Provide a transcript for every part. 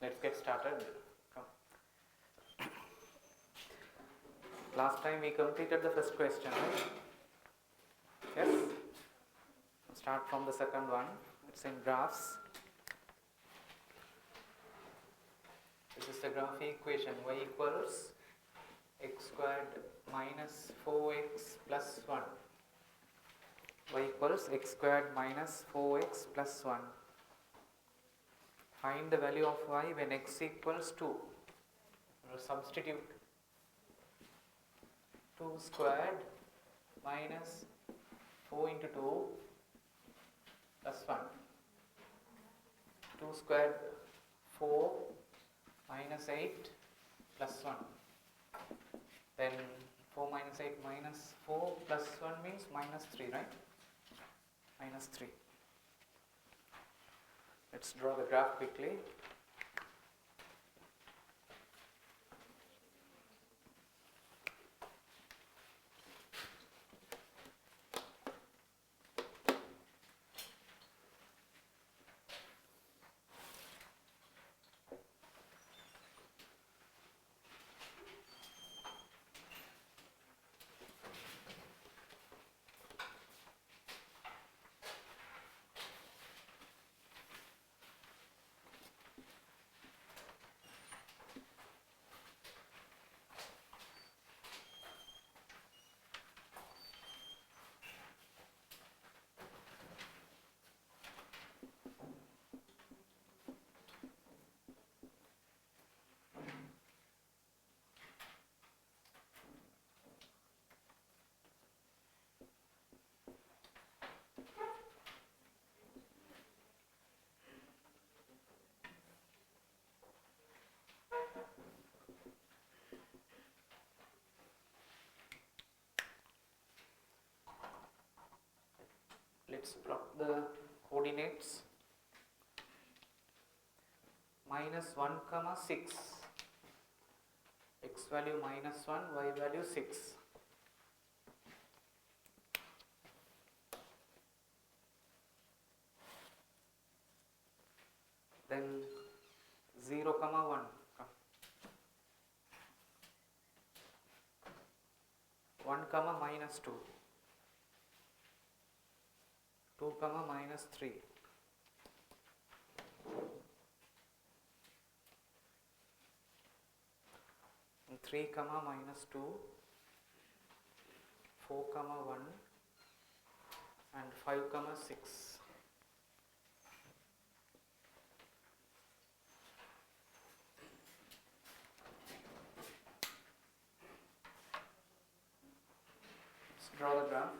Let's get started. Come. Last time we completed the first question, right? Yes? Start from the second one. It's in graphs. This is the graph equation y equals x squared minus 4x plus 1. Y equals x squared minus 4x plus 1. Find the value of y when x equals 2. Substitute 2 squared minus 4 into 2 plus 1. 2 squared 4 minus 8 plus 1. Then 4 minus 8 minus 4 plus 1 means minus 3, right? Minus 3. Let's draw the graph quickly. Let's plot the coordinates. Minus 1 comma 6. X value minus 1, y value 6. Then 0 comma 1. 1 comma minus 2. 2 comma minus 3. And 3 comma minus 2. 4 comma 1 and 5 comma 6. Let's draw the graph.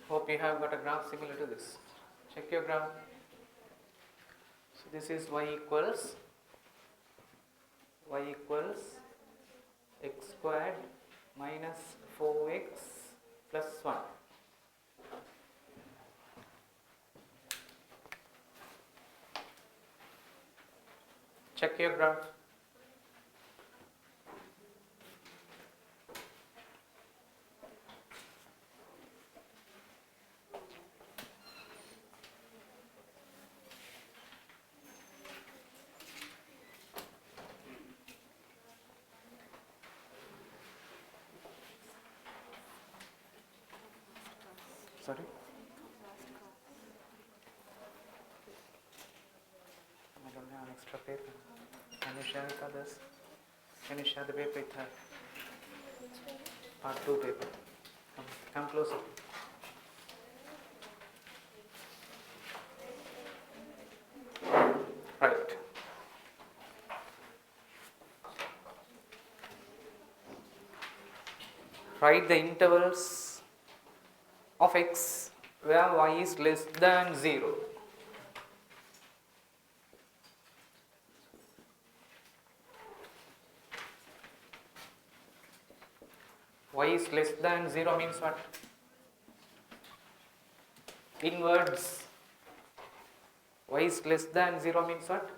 Hope you have got a graph similar to this. Check your graph. So this is y equals x squared minus 4x plus 1. Check your graph. Sorry? I don't have an extra paper. Can you share with others? Can you share the paper with her? Part 2 paper. Come closer. Right. Write the intervals of x where y is less than 0. Y is less than 0 means what? Inwards. Y is less than 0 means what?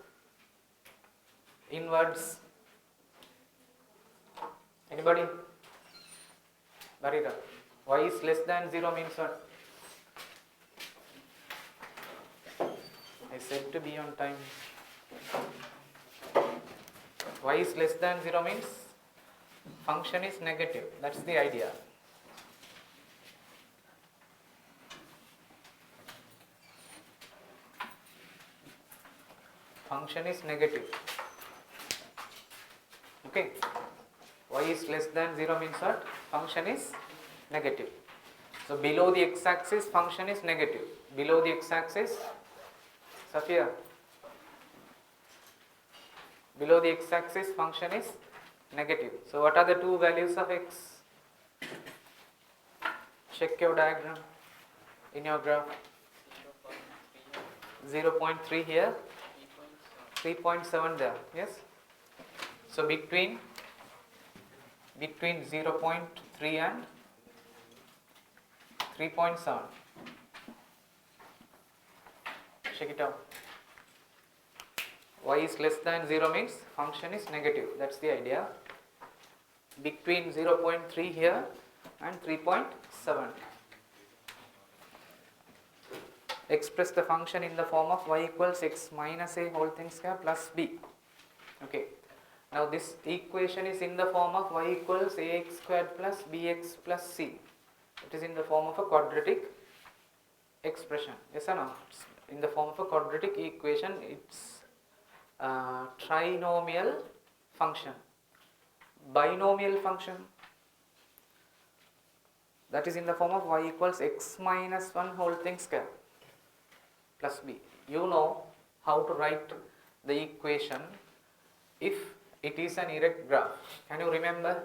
Inwards. Anybody? Barira. Y is less than 0 means what? I said to be on time. Y is less than 0 means function is negative. That's the idea. Function is negative. Okay. Y is less than 0 means what? Function is negative. So below the x-axis function is negative. Below the x-axis, Safia, below the x-axis function is negative. So what are the two values of x? Check your diagram in your graph. 0.3 here, 3.7 there. Yes. So between 0.3 and 3.7. Check it out. Y is less than 0 means function is negative. That's the idea. Between 0.3 here and 3.7. Express the function in the form of y equals x minus a whole thing square plus b. Okay. Now this equation is in the form of y equals ax squared plus bx plus c. It is in the form of a quadratic expression. Yes or no? It's in the form of a quadratic equation. It's a trinomial function. Binomial function. That is in the form of y equals x minus 1 whole thing square plus b. You know how to write the equation if it is an erect graph. Can you remember?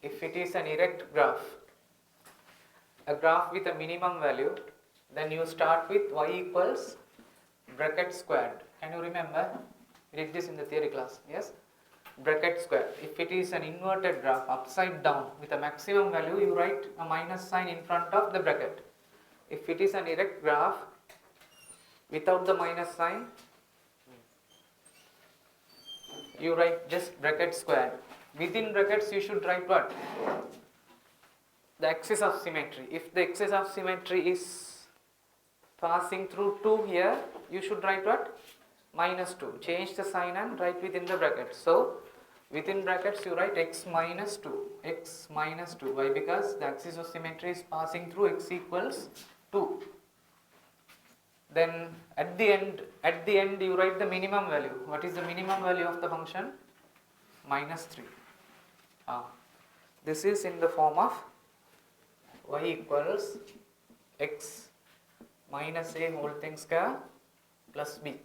If it is an erect graph, a graph with a minimum value, then you start with y equals bracket squared. Can you remember? We did this in the theory class. Yes? Bracket square. If it is an inverted graph upside down with a maximum value, you write a minus sign in front of the bracket. If it is an erect graph without the minus sign, you write just bracket squared. Within brackets you should write what? The axis of symmetry. If the axis of symmetry is passing through 2 here, you should write what? Minus 2. Change the sign and write within the bracket. So within brackets you write x minus 2. X minus 2. Why? Because the axis of symmetry is passing through x equals 2. Then at the end you write the minimum value. What is the minimum value of the function? Minus 3. This is in the form of y equals x minus a whole thing square plus b.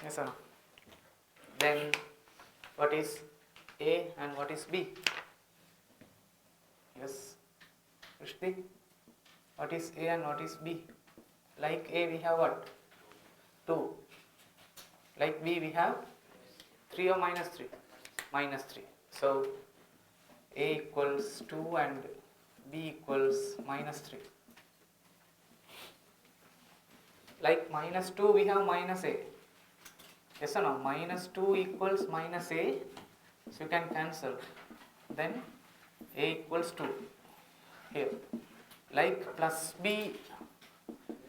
Yes or no? Then what is a and what is b? Yes, Krishti? What is a and what is b? Like a we have what? 2. Like b we have 3 or minus 3? Minus 3. So a equals 2 and b equals minus 3. Like minus 2 we have minus a. Yes or no? Minus 2 equals minus a. So you can cancel. Then a equals 2 here. Like plus b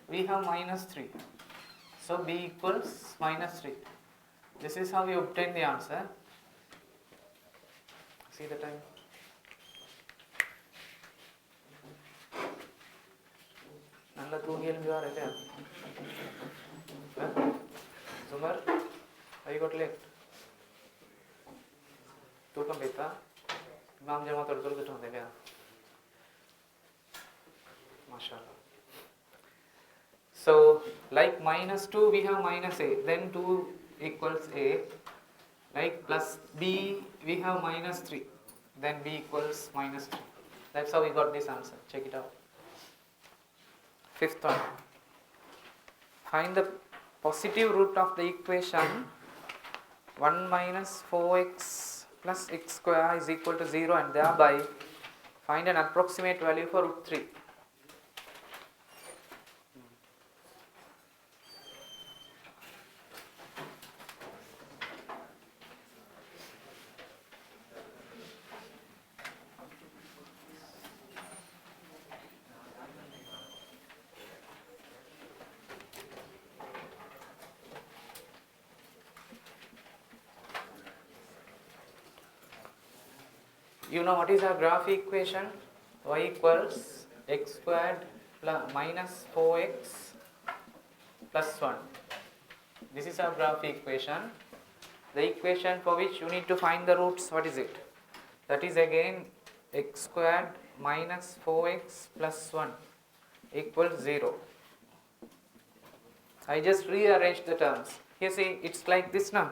we have minus 3. So b equals minus 3. This is how we obtain the answer. See the time. Nalla toogiel you are there. Zumar, have you got late? Tukam beta. Imam jama to result to dega. Mashallah. So like minus 2 we have minus a, then 2 equals a. Like plus b we have minus 3, then b equals minus 3. That's how we got this answer. Check it out. Fifth one. Find the positive root of the equation 1 minus 4x plus x square is equal to 0 and thereby find an approximate value for root 3. You know what is our graph equation? Y equals x squared plus minus 4x plus 1. This is our graph equation. The equation for which you need to find the roots, what is it? That is again x squared minus 4x plus 1 equals 0. I just rearranged the terms. Here see, it's like this now.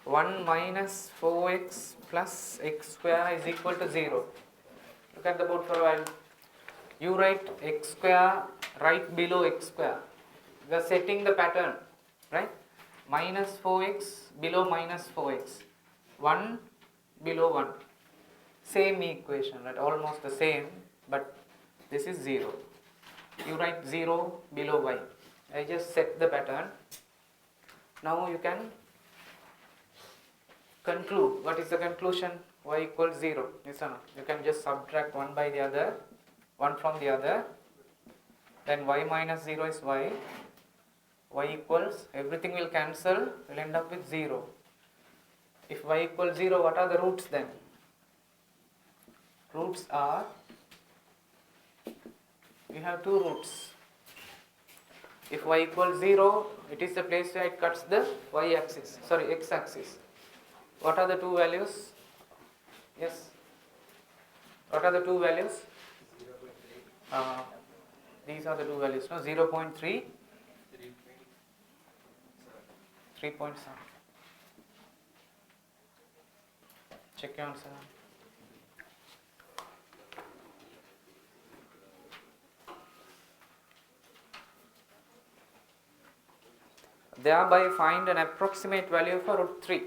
1 minus 4x plus x square is equal to 0. Look at the board for a while. You write x square right below x square. We are setting the pattern, right? Minus 4x below minus 4x. 1 below 1. Same equation, right? Almost the same, but this is 0. You write 0 below y. I just set the pattern. Now you can conclude. What is the conclusion? Y equals 0. Yes or no? You can just subtract one by the other, one from the other. Then y minus 0 is y. Y equals, everything will cancel, will end up with 0. If y equals 0, what are the roots then? Roots are, we have two roots. If y equals 0, it is the place where it cuts the x axis. What are the two values? Yes. What are the two values? These are the two values. No, 0.3, 3.7. Check your answer. Thereby find an approximate value for root 3.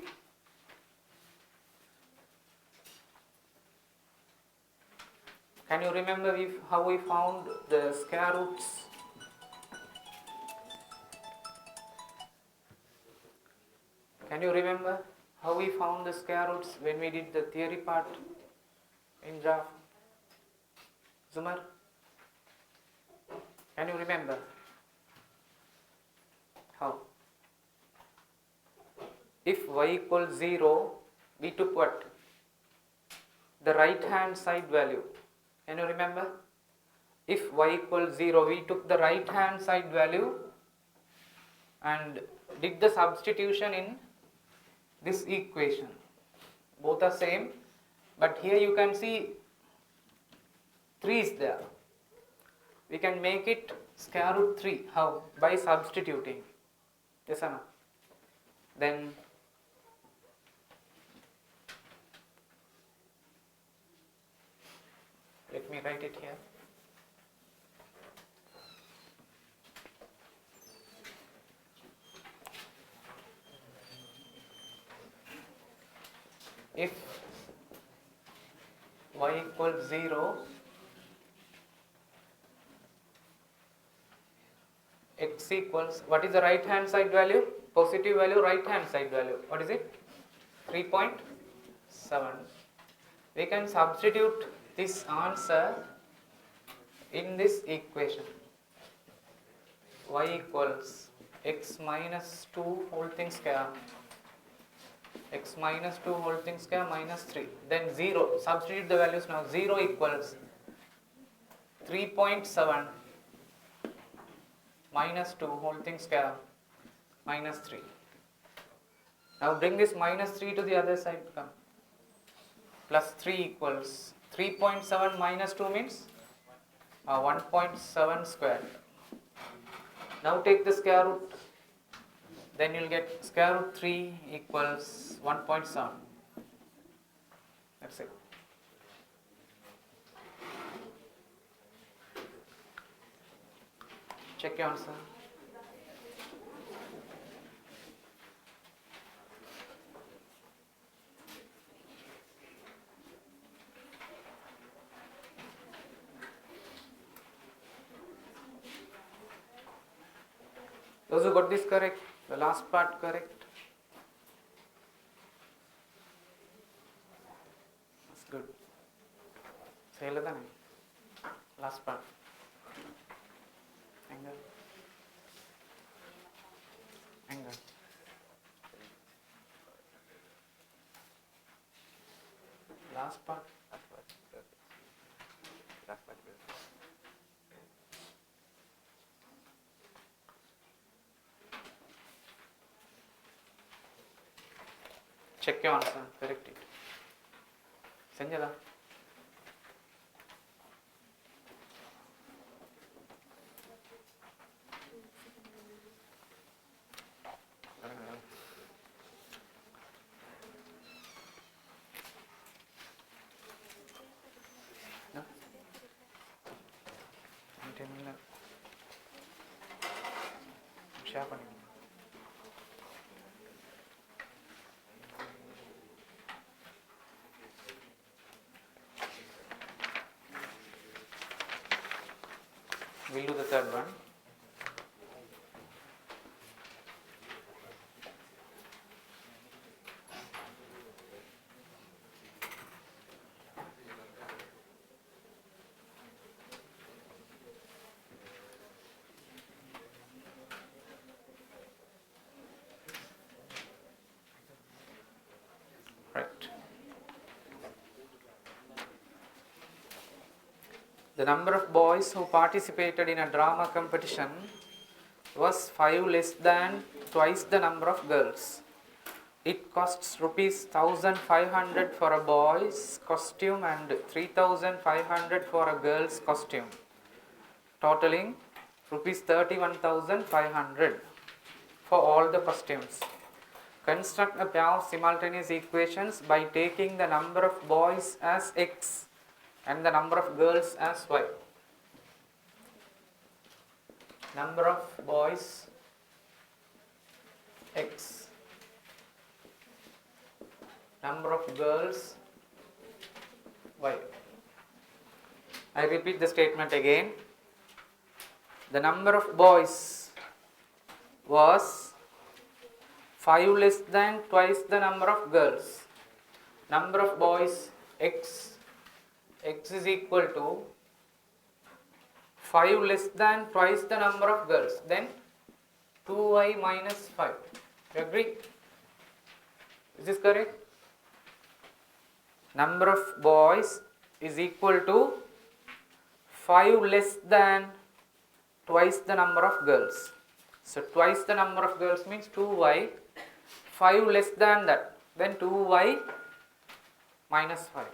Can you remember how we found the square roots? Can you remember how we found the square roots when we did the theory part in graph? Zumar? Can you remember? How? If y equals 0, we took what? The right hand side value. Can you remember? If y equals 0, we took the right hand side value and did the substitution in this equation. Both are same, but here you can see 3 is there. We can make it square root 3. How? By substituting. Yes or no? Then let me write it here. If y equals 0, x equals, what is the right hand side value? Positive value, right hand side value. What is it? 3.7. We can substitute this answer in this equation. Y equals x minus 2 whole thing square, x minus 2 whole thing square minus 3. Then 0. Substitute the values now. 0 equals 3.7 minus 2 whole thing square minus 3. Now bring this minus 3 to the other side. Come. Plus 3 equals 3.7 minus 2 means 1.7 squared. Now take the square root. Then you'll get square root 3 equals 1.7. That's it. Check your answer. Those who got this correct, the last part correct. That's good. Say last part. Anger. Anger. Last part. Check your answer, correct it. Sanjala. No? Share பண்ணி We'll do the third one. Right. The number of boys who participated in a drama competition was 5 less than twice the number of girls. It costs rupees 1,500 for a boy's costume and 3,500 for a girl's costume, totaling rupees 31,500 for all the costumes. Construct a pair of simultaneous equations by taking the number of boys as x and the number of girls as y. Number of boys x, number of girls y. I repeat the statement again. The number of boys was 5 less than twice the number of girls. Number of boys x is equal to 5 less than twice the number of girls, then 2y minus 5. You agree? Is this correct? Number of boys is equal to 5 less than twice the number of girls. So twice the number of girls means 2y, 5 less than that, then 2y minus 5.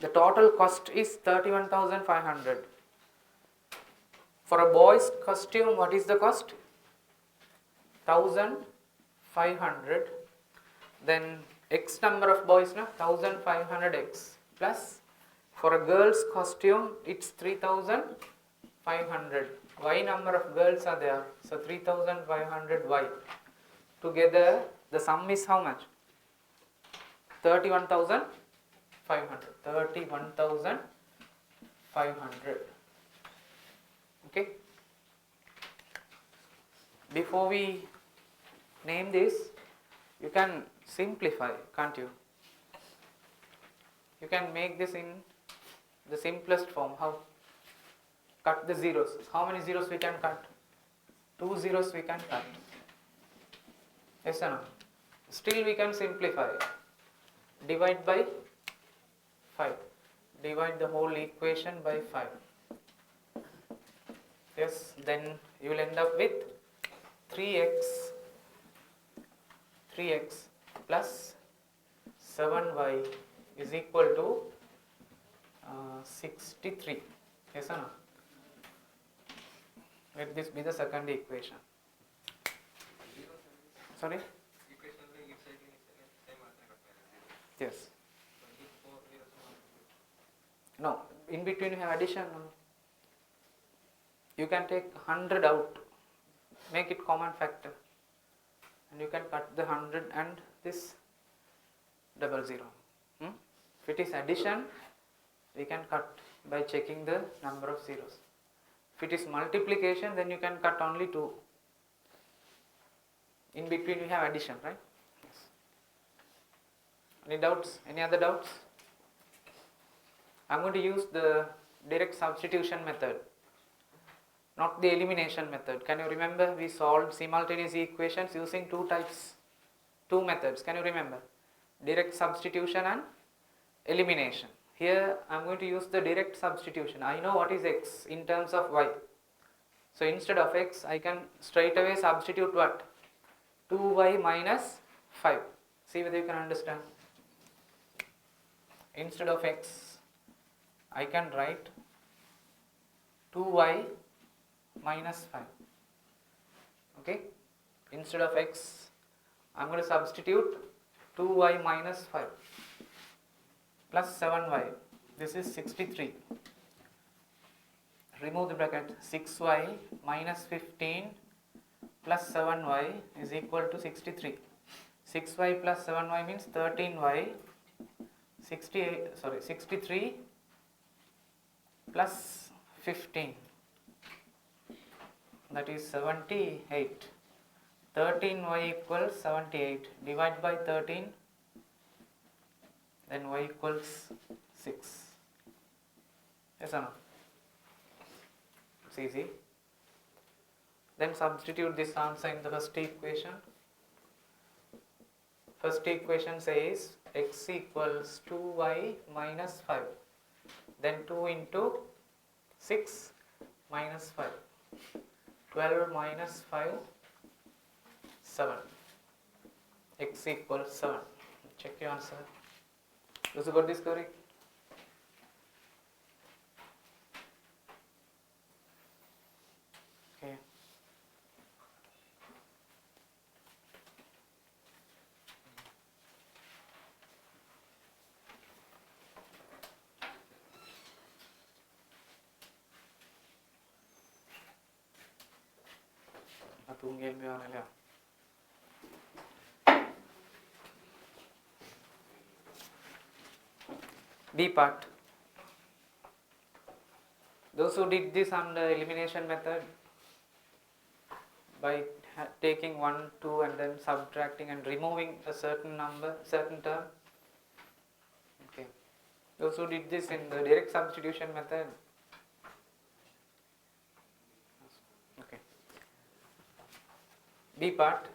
The total cost is 31,500. For a boy's costume, what is the cost? 1,500. Then x number of boys, no? 1,500x plus. For a girl's costume, it's 3,500. Y number of girls are there, so 3,500y. Together, the sum is how much? 31,500. 31,500. Okay. Before we name this, you can simplify, can't you? You can make this in the simplest form. How? Cut the zeros. How many zeros we can cut? 2 zeros we can cut. Yes or no? Still we can simplify. Divide by 5. Divide the whole equation by 5. Yes, then you will end up with 3x plus 7y is equal to 63. Yes or no? Let this be the second equation. Sorry? Yes. No, in between you have addition. No? you can take 100 out, make it common factor, and you can cut the 100 and this 00. If it is addition, we can cut by checking the number of zeros. If it is multiplication, then you can cut only 2. In between we have addition, right? Yes. Any doubts? Any other doubts? I am going to use the direct substitution method, not the elimination method. Can you remember we solved simultaneous equations using two methods? Can you remember? Direct substitution and elimination. Here I am going to use the direct substitution. I know what is x in terms of y. So instead of x, I can straight away substitute what? 2y minus 5. See whether you can understand. Instead of x, I can write 2y minus 5. Okay? Instead of x, I am going to substitute 2y minus 5 plus 7y. This is 63. Remove the bracket. 6y minus 15 plus 7y is equal to 63. 6y plus 7y means 13y. 63 plus 15, that is 78. 13y equals 78. Divide by 13, then y equals 6. Yes or no? It's easy. Then substitute this answer in the first equation. First equation says x equals 2y minus 5. Then 2 into 6 minus 5. 12 minus 5, 7. X equals 7. Check your answer. Those who got this correct? Okay. B part. Those who did this under elimination method by taking 1, 2 and then subtracting and removing a certain number, certain term. Okay. Those who did this in the direct substitution method. Okay. B part.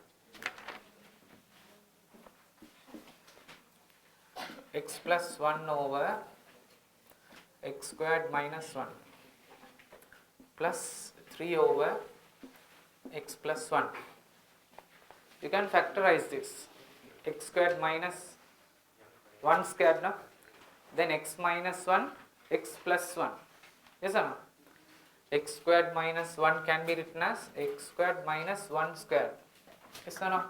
X plus 1 over x squared minus 1 plus 3 over x plus 1. You can factorize this. X squared minus 1 squared, no? Then x minus 1, x plus 1. Yes or no? X squared minus 1 can be written as x squared minus 1 squared. Yes or no?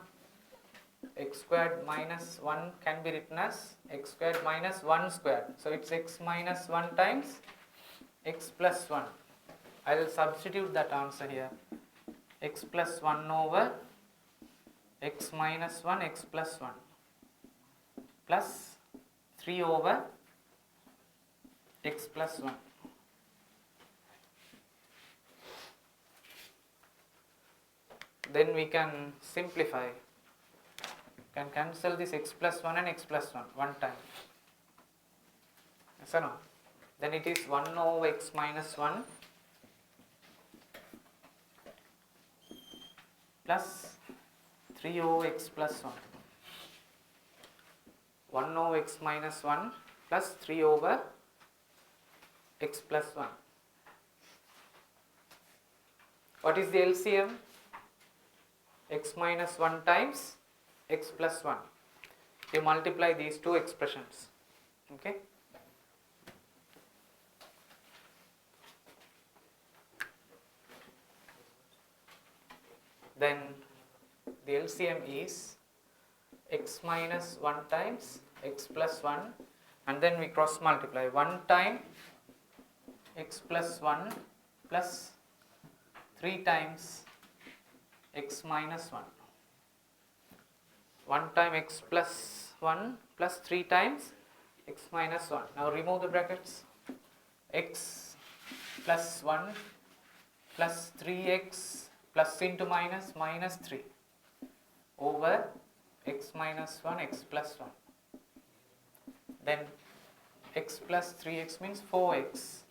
X squared minus 1 can be written as x squared minus 1 squared. So it's x minus 1 times x plus 1. I will substitute that answer here. X plus 1 over x minus 1, x plus 1 plus 3 over x plus 1. Then we can simplify. Can cancel this x plus 1 and x plus 1 one time. Yes or no? Then it is 1 over x minus 1 plus 3 over x plus 1. 1 over x minus 1 plus 3 over x plus 1. What is the LCM? X minus 1 times x plus 1. You multiply these two expressions. Okay. Then the LCM is x minus 1 times x plus 1, and then we cross multiply 1 time x plus 1 plus 3 times x minus 1. 1 time x plus 1 plus 3 times x minus 1. Now remove the brackets. X plus 1 plus 3x plus into minus minus 3 over x minus 1 x plus 1. Then x plus 3x means 4x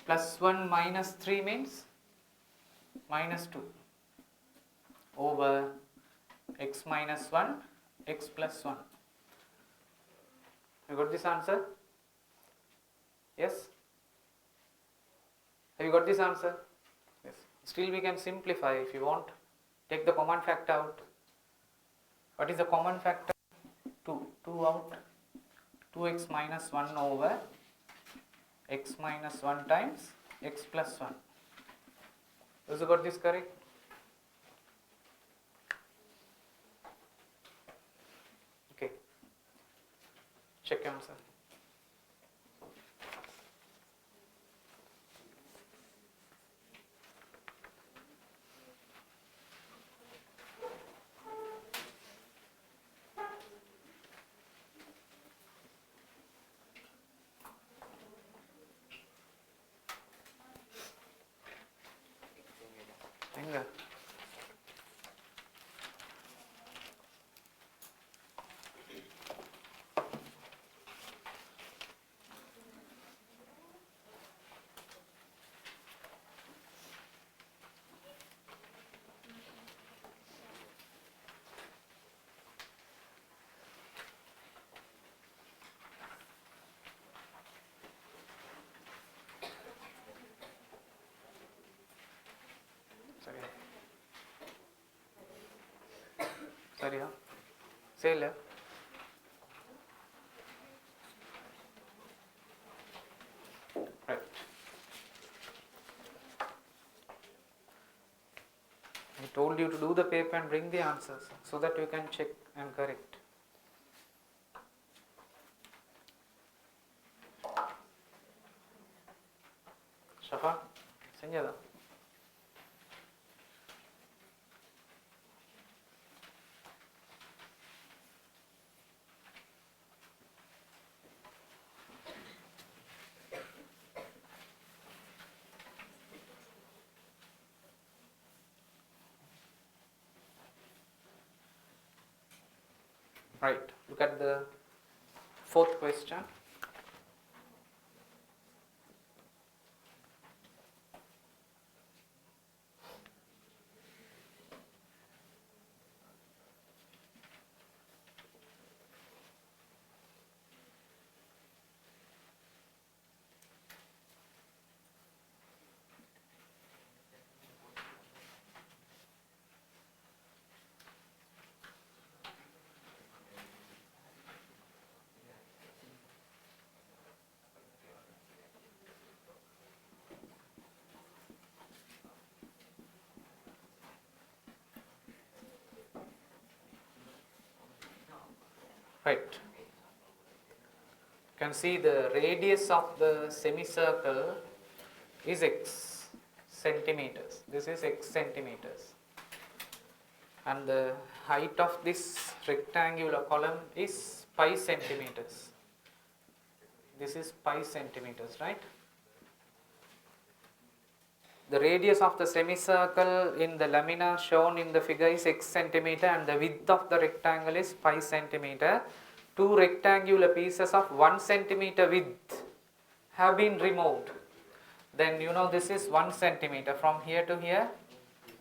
plus 1 minus 3 means minus 2 over x minus 1 x plus 1. You got this answer? Yes? Have you got this answer? Yes. Still we can simplify if you want. Take the common factor out. What is the common factor? 2. 2 out. 2x minus 1 over x minus 1 times x plus 1. Have you got this correct? Okay. Check your answer. Sorry, huh? Say it. Right. I told you to do the paper and bring the answers so that you can check and correct. Shafa, senjada. Right, look at the fourth question. Right. You can see the radius of the semicircle is x centimeters. This is x centimeters. And the height of this rectangular column is pi centimeters. This is pi centimeters, right? The radius of the semicircle in the lamina shown in the figure is x centimeter and the width of the rectangle is pi centimeter. Two rectangular pieces of 1 centimeter width have been removed. Then you know this is 1 centimeter. From here to here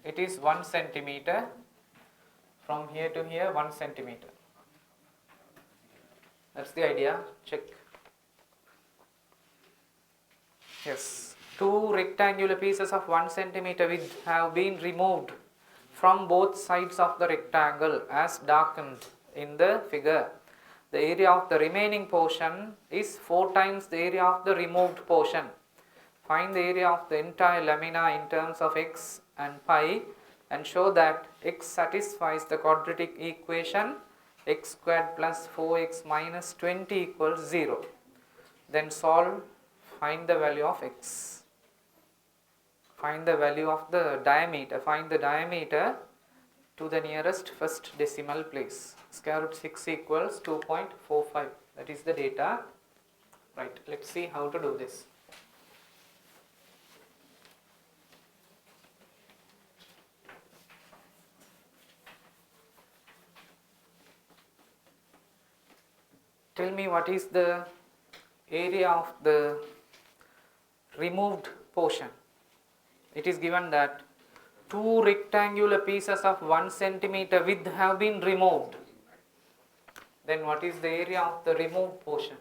it is 1 centimeter. From here to here 1 centimeter. That's the idea. Check. Yes. Two rectangular pieces of 1 centimeter width have been removed from both sides of the rectangle as darkened in the figure. The area of the remaining portion is 4 times the area of the removed portion. Find the area of the entire lamina in terms of x and pi and show that x satisfies the quadratic equation x squared plus 4x minus 20 equals 0. Then solve, find the value of x. Find the value of the diameter. Find the diameter to the nearest first decimal place. Square root 6 equals 2.45. That is the data. Right. Let's see how to do this. Tell me what is the area of the removed portion. It is given that two rectangular pieces of 1 centimeter width have been removed. Then what is the area of the removed portion?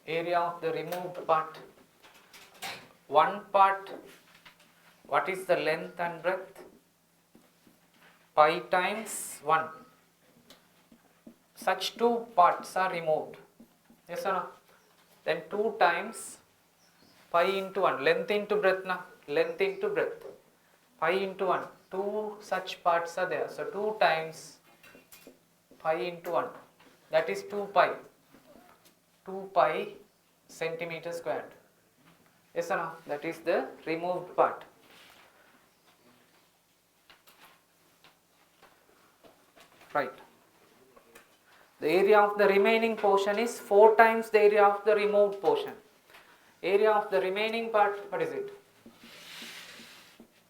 Area of the removed part. One part, what is the length and breadth? Pi times 1. Such two parts are removed. Yes or no? Then 2 times pi into 1. Length into breadth na? Length into breadth. Pi into 1. 2 such parts are there. So 2 times pi into 1. That is 2 pi. 2 pi centimeter squared. Yes or no? That is the removed part. Right. The area of the remaining portion is 4 times the area of the removed portion. Area of the remaining part, what is it?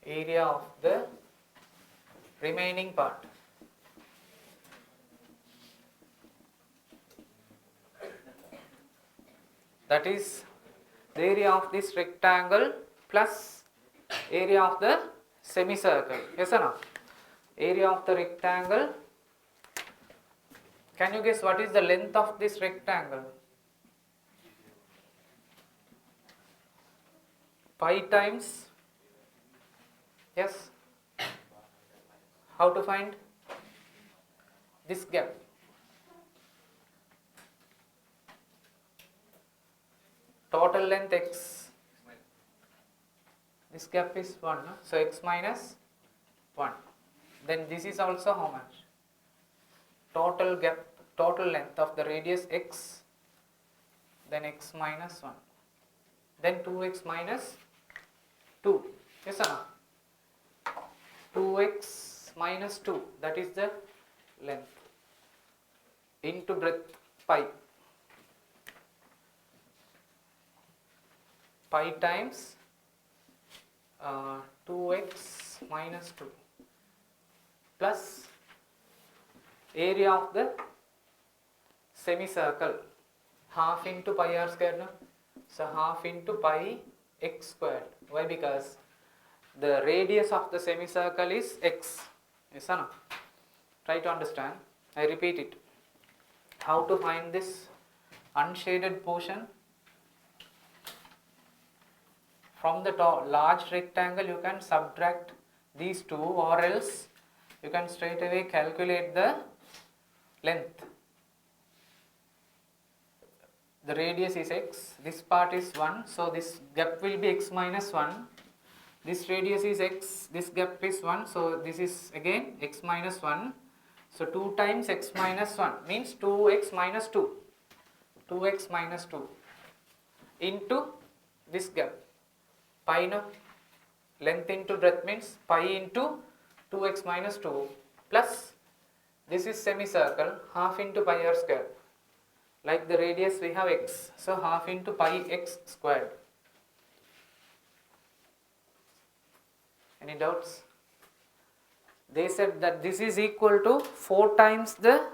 Area of the remaining part. That is the area of this rectangle plus area of the semicircle. Yes or no? Area of the rectangle. Can you guess what is the length of this rectangle? Pi times. Yes. How to find this gap? Total length x. This gap is 1. No? So x minus 1. Then this is also how much? Total gap, total length of the radius x. Then x minus 1. Then 2x minus 2. Yes or no? 2x minus 2. That is the length. Into breadth pi. Pi times 2x minus 2 plus area of the semicircle, half into pi r square. No? So half into pi x squared. Why? Because the radius of the semicircle is x. Yes or no? Try to understand. I repeat it. How to find this unshaded portion? From the large rectangle you can subtract these two, or else you can straight away calculate the length. The radius is x, this part is 1, so this gap will be x minus 1. This radius is x, this gap is 1, so this is again x minus 1. So 2 times x minus 1 means 2x minus 2. 2x minus 2 into this gap. Pi, no? Length into breadth means pi into 2x minus 2 plus this is semicircle, half into pi r square. Like the radius we have x, so half into pi x squared. Any doubts? They said that this is equal to 4 times the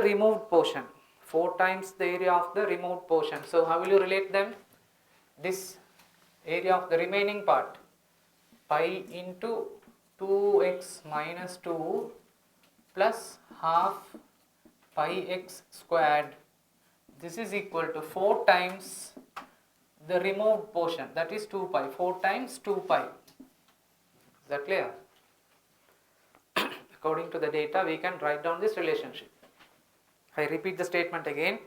removed portion. 4 times the area of the removed portion. So how will you relate them? This area of the remaining part, pi into 2x minus 2 plus half pi x squared. This is equal to 4 times the removed portion, that is 2 pi. 4 times 2 pi. Is that clear? According to the data, we can write down this relationship. I repeat the statement again.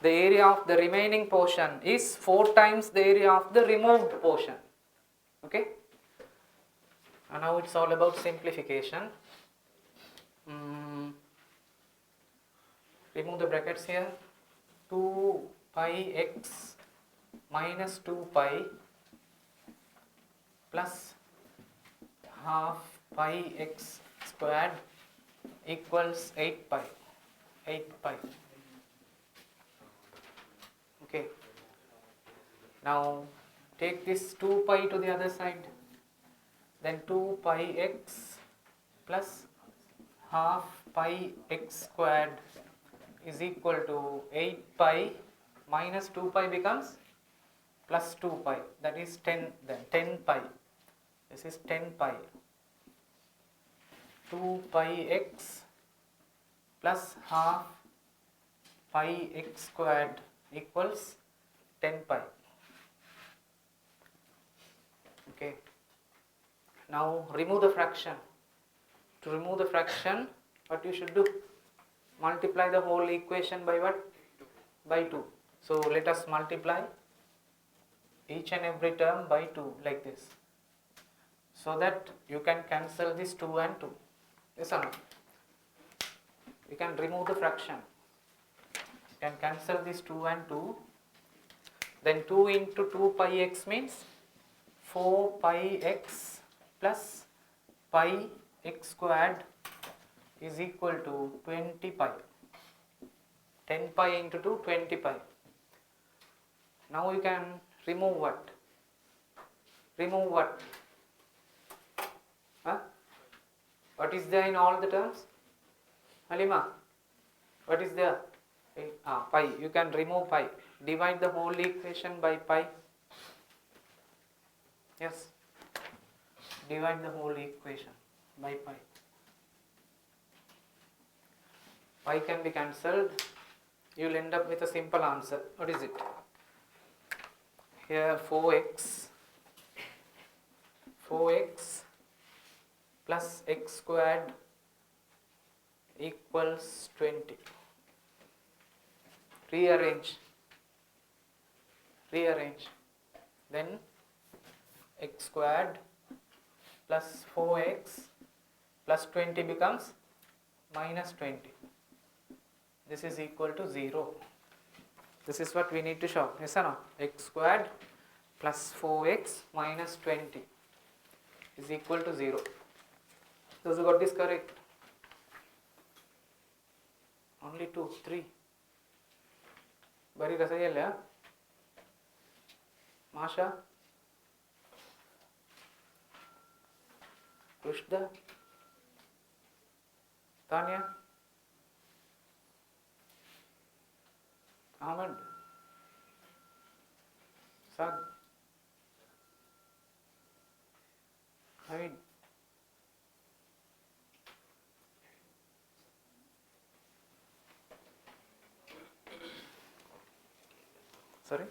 The area of the remaining portion is 4 times the area of the removed portion. Okay? And now it's all about simplification. remove the brackets here. 2 pi x minus 2 pi plus half pi x squared equals 8 pi. 8 pi. Okay. Now take this 2 pi to the other side. Then 2 pi x plus half pi x squared is equal to 8 pi minus 2 pi becomes plus 2 pi, that is 10, then 10 pi. This is 10 pi. 2 pi x plus half pi x squared equals 10 pi. Okay. Now remove the fraction. To remove the fraction, what you should do? Multiply the whole equation by what? By 2. So let us multiply each and every term by 2 like this, so that you can cancel this 2 and 2. Yes or no? You can remove the fraction. You can cancel this 2 and 2. Then 2 into 2 pi x means 4 pi x plus pi x squared is equal to 20 pi. 10 pi into 2, 20 pi. Now you can remove what? Remove what? Huh? What is there in all the terms? Halima, what is there? Pi. You can remove pi. Divide the whole equation by pi. Yes. Divide the whole equation by pi. Pi can be cancelled. You will end up with a simple answer. What is it? Here 4x plus x squared equals 20. Rearrange. Then x squared plus 4x plus 20 becomes minus 20. This is equal to 0. This is what we need to show. Yes or no? X squared plus 4x minus 20 is equal to 0. Those who got this correct? Only 2, 3. Bari rasayalla? Masha? Krishna? Tanya? Ahmed? Sad? Hamid? Sorry?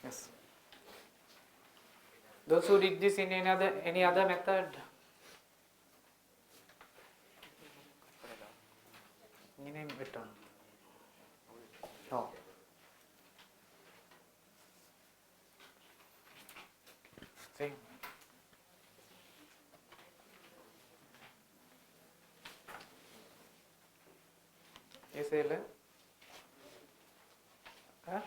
Yes. Those who did this in any other method? No. See? Yes, Ella? Huh?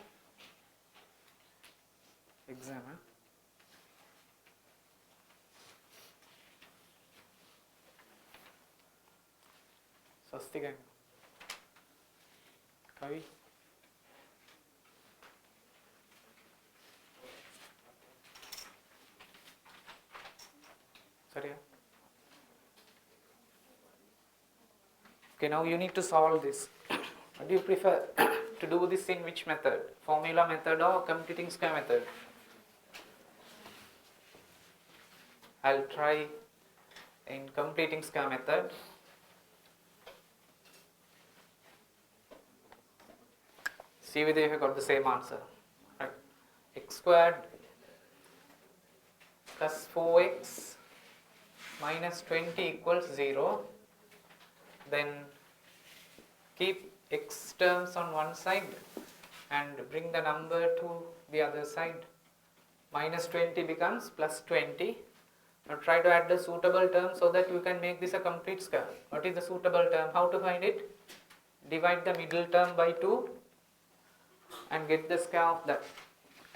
Exam, huh? Swastikan. Kavi. Sorry. Okay, now you need to solve this. What do you prefer to do this in which method? Formula method or completing square method? I'll try in completing square method. See whether you have got the same answer. Right. X squared plus 4x minus 20 equals 0. Then keep x terms on one side and bring the number to the other side. Minus 20 becomes plus 20. Now try to add the suitable term so that you can make this a complete square. What is the suitable term? How to find it? Divide the middle term by 2 and get the square of that.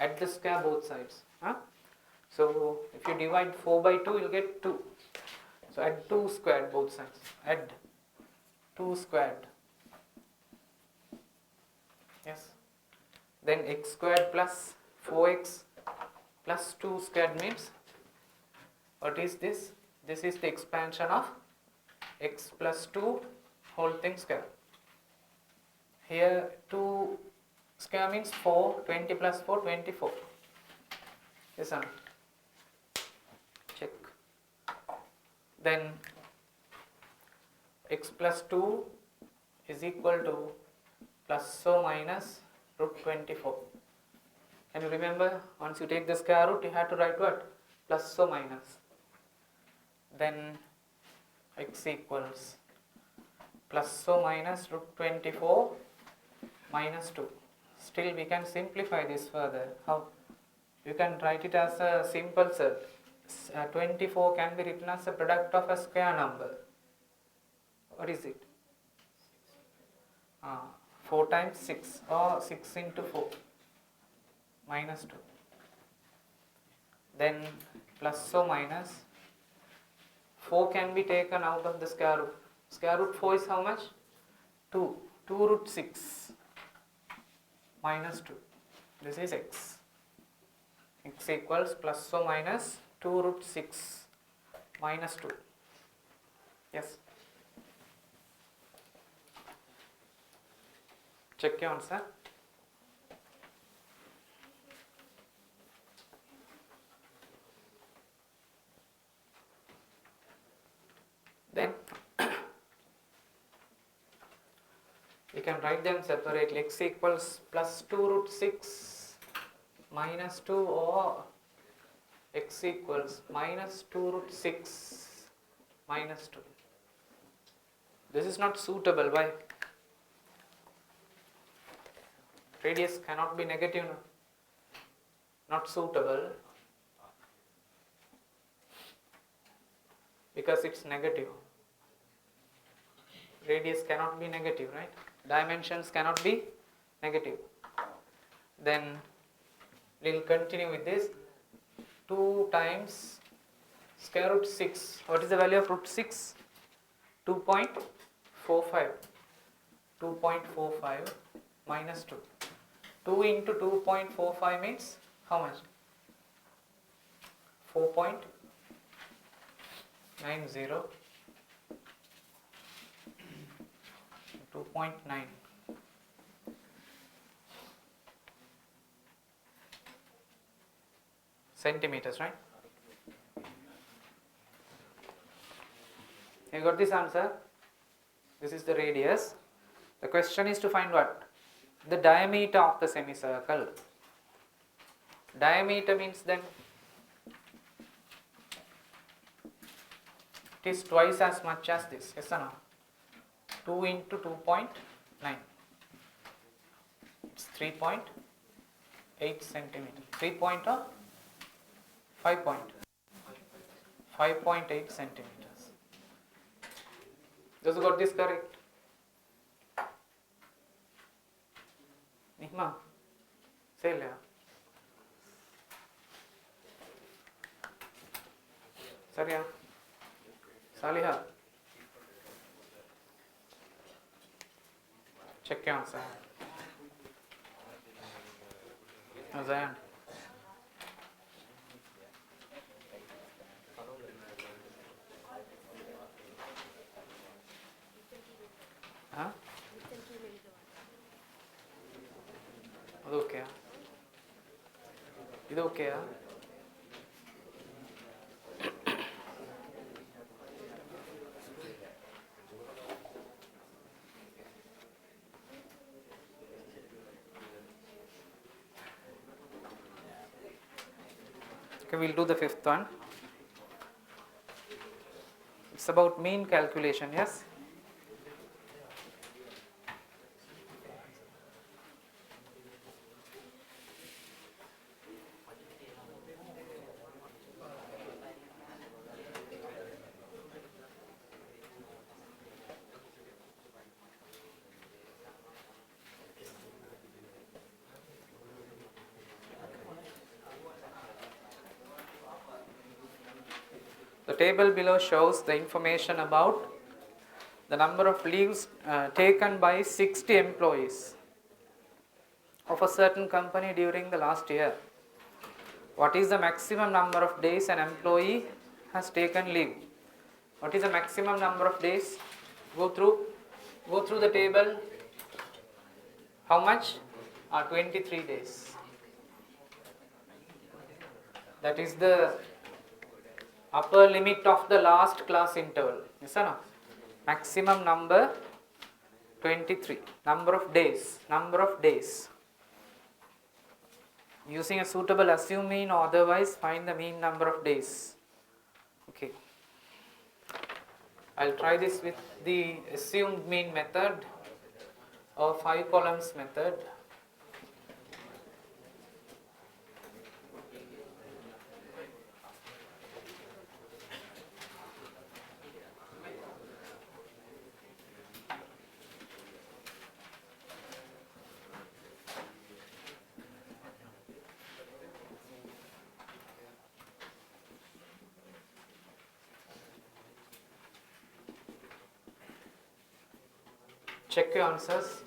Add the square both sides. So if you divide 4 by 2, you'll get 2. So add 2 squared both sides. Add 2 squared. Yes. Then x squared plus 4x plus 2 squared means, what is this? This is the expansion of x plus 2 whole thing square. Here 2 square means 4, 20 plus 4, 24. Yes or no? Check. Then x plus 2 is equal to plus or minus root 24. Can you remember, once you take the square root, you have to write what? Plus or minus. Then x equals plus or minus root 24 minus 2. Still we can simplify this further. How? You can write it as a simple set. 24 can be written as a product of a square number. What is it? 4 times 6 or 6 into 4 minus 2. Then plus or minus 4 can be taken out of the square root. Square root 4 is how much? 2. 2 root 6 minus 2. This is x. X equals plus or minus 2 root 6 minus 2. Yes. Check your answer. Then we can write them separately. X equals plus 2 root 6 minus 2 or x equals minus 2 root 6 minus 2. This is not suitable. Why? Radius cannot be negative. No? Not suitable because it's negative. Radius cannot be negative, right? Dimensions cannot be negative. Then we will continue with this. 2 times square root 6. What is the value of root 6? 2.45. 2.45 minus 2. 2 into 2.45 means how much? 4.90 2.9 centimeters, right? You got this answer? This is the radius. The question is to find what? The diameter of the semicircle. Diameter means then it is twice as much as this. Yes or no? 2 into 2.9. It's 3.8 centimeters. 5.8 centimeters. Those who got this correct? Nihma, say le. Sarya, Saliha. Check your answer. Zayan. Huh? ಅದು okay ಇದು okay Okay, we'll do the fifth one. It's about mean calculation, yes? The table below shows the information about the number of leaves taken by 60 employees of a certain company during the last year. What is the maximum number of days an employee has taken leave? What is the maximum number of days? Go through the table. How much? 23 days. That is the upper limit of the last class interval. Yes or no? Maximum number 23. Number of days. Using a suitable assumed mean or otherwise find the mean number of days. Okay. I'll try this with the assumed mean method or 5 columns method. Check your answers.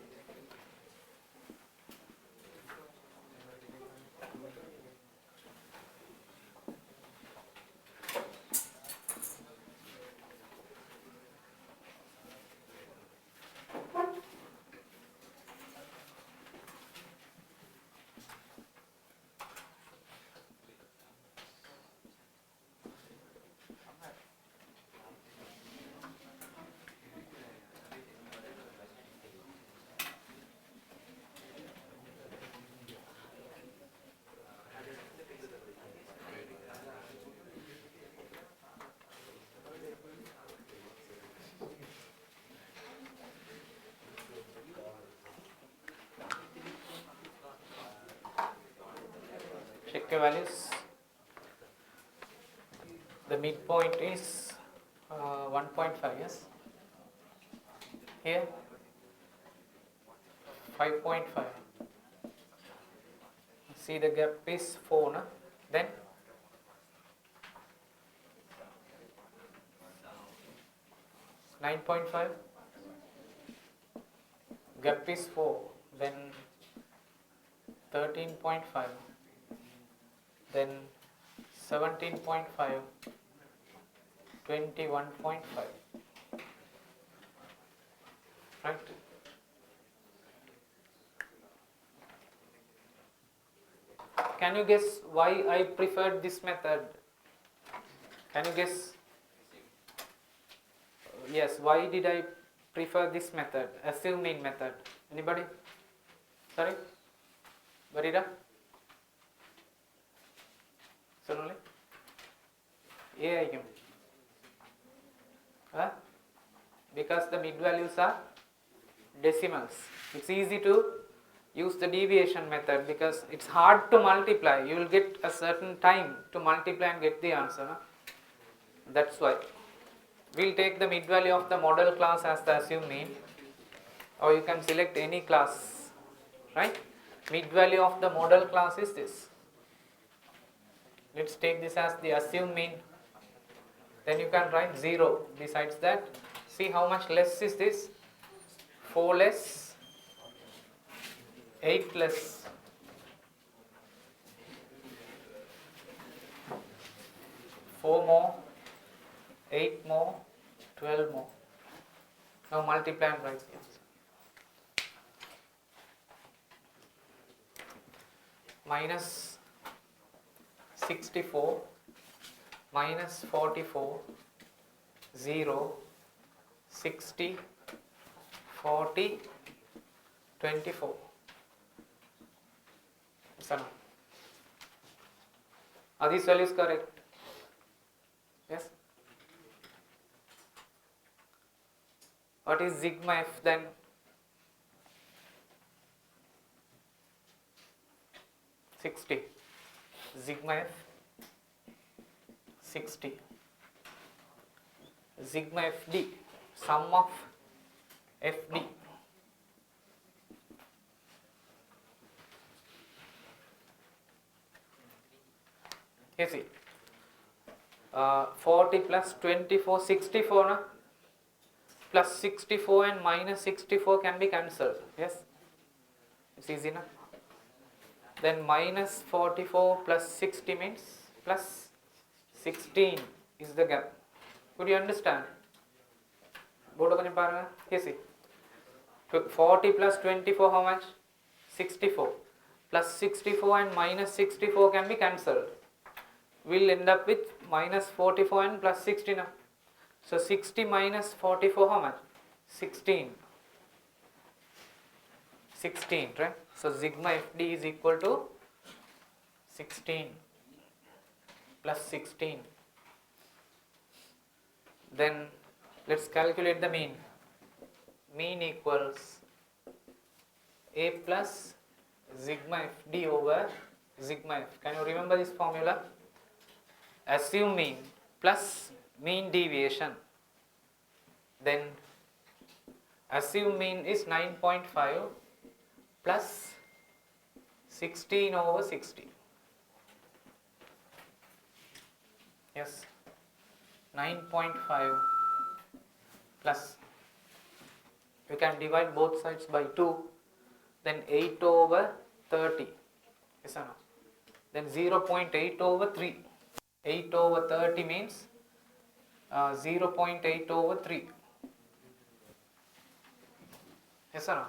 Check your values. The midpoint is 1.5, yes? Here 5.5. See, the gap is 4, no? Then (9.5) gap is 4, then 13.5, then 17.5, 21.5, right? Can you guess why I preferred this method? Can you guess? Yes, why did I prefer this method, assumed mean method? Anybody? Sorry? Barira? Sonali? AIM. Because the mid values are decimals. It's easy to use the deviation method because it's hard to multiply. You will get a certain time to multiply and get the answer. No? That's why. We'll take the mid value of the model class as the assumed mean, or you can select any class, right? Mid value of the model class is this. Let's take this as the assumed mean. Then you can write 0 besides that. See how much less is this? 4 less, 8 less, 4 more, 8 more, 12 more. Now multiply and write the answer. Minus 64, minus 44, 0, 60, 40, 24. Are these values correct? Yes? What is sigma f then? Sigma f 60. Sigma fd, sum of fd. Here see, 40 plus 24, 64 na? Plus 64 and minus 64 can be cancelled. Yes, it's easy na? Then minus 44 plus 60 means plus 16 is the gap. Could you understand? Here see. 40 plus 24 how much? 64. Plus 64 and minus 64 can be cancelled. We'll end up with minus 44 and plus 16. So 60 minus 44 how much? 16. 16, right? So sigma FD is equal to 16 plus 16. Then let's calculate the mean. Mean equals A plus sigma FD over sigma F. Can you remember this formula? Assume mean plus mean deviation. Then assume mean is 9.5 plus 16 over 60. Yes, 9.5 plus, you can divide both sides by 2, then 8 over 30. Yes or no? Then 0.8 over 3. 8 over 30 means 0.8 over 3. Yes or no?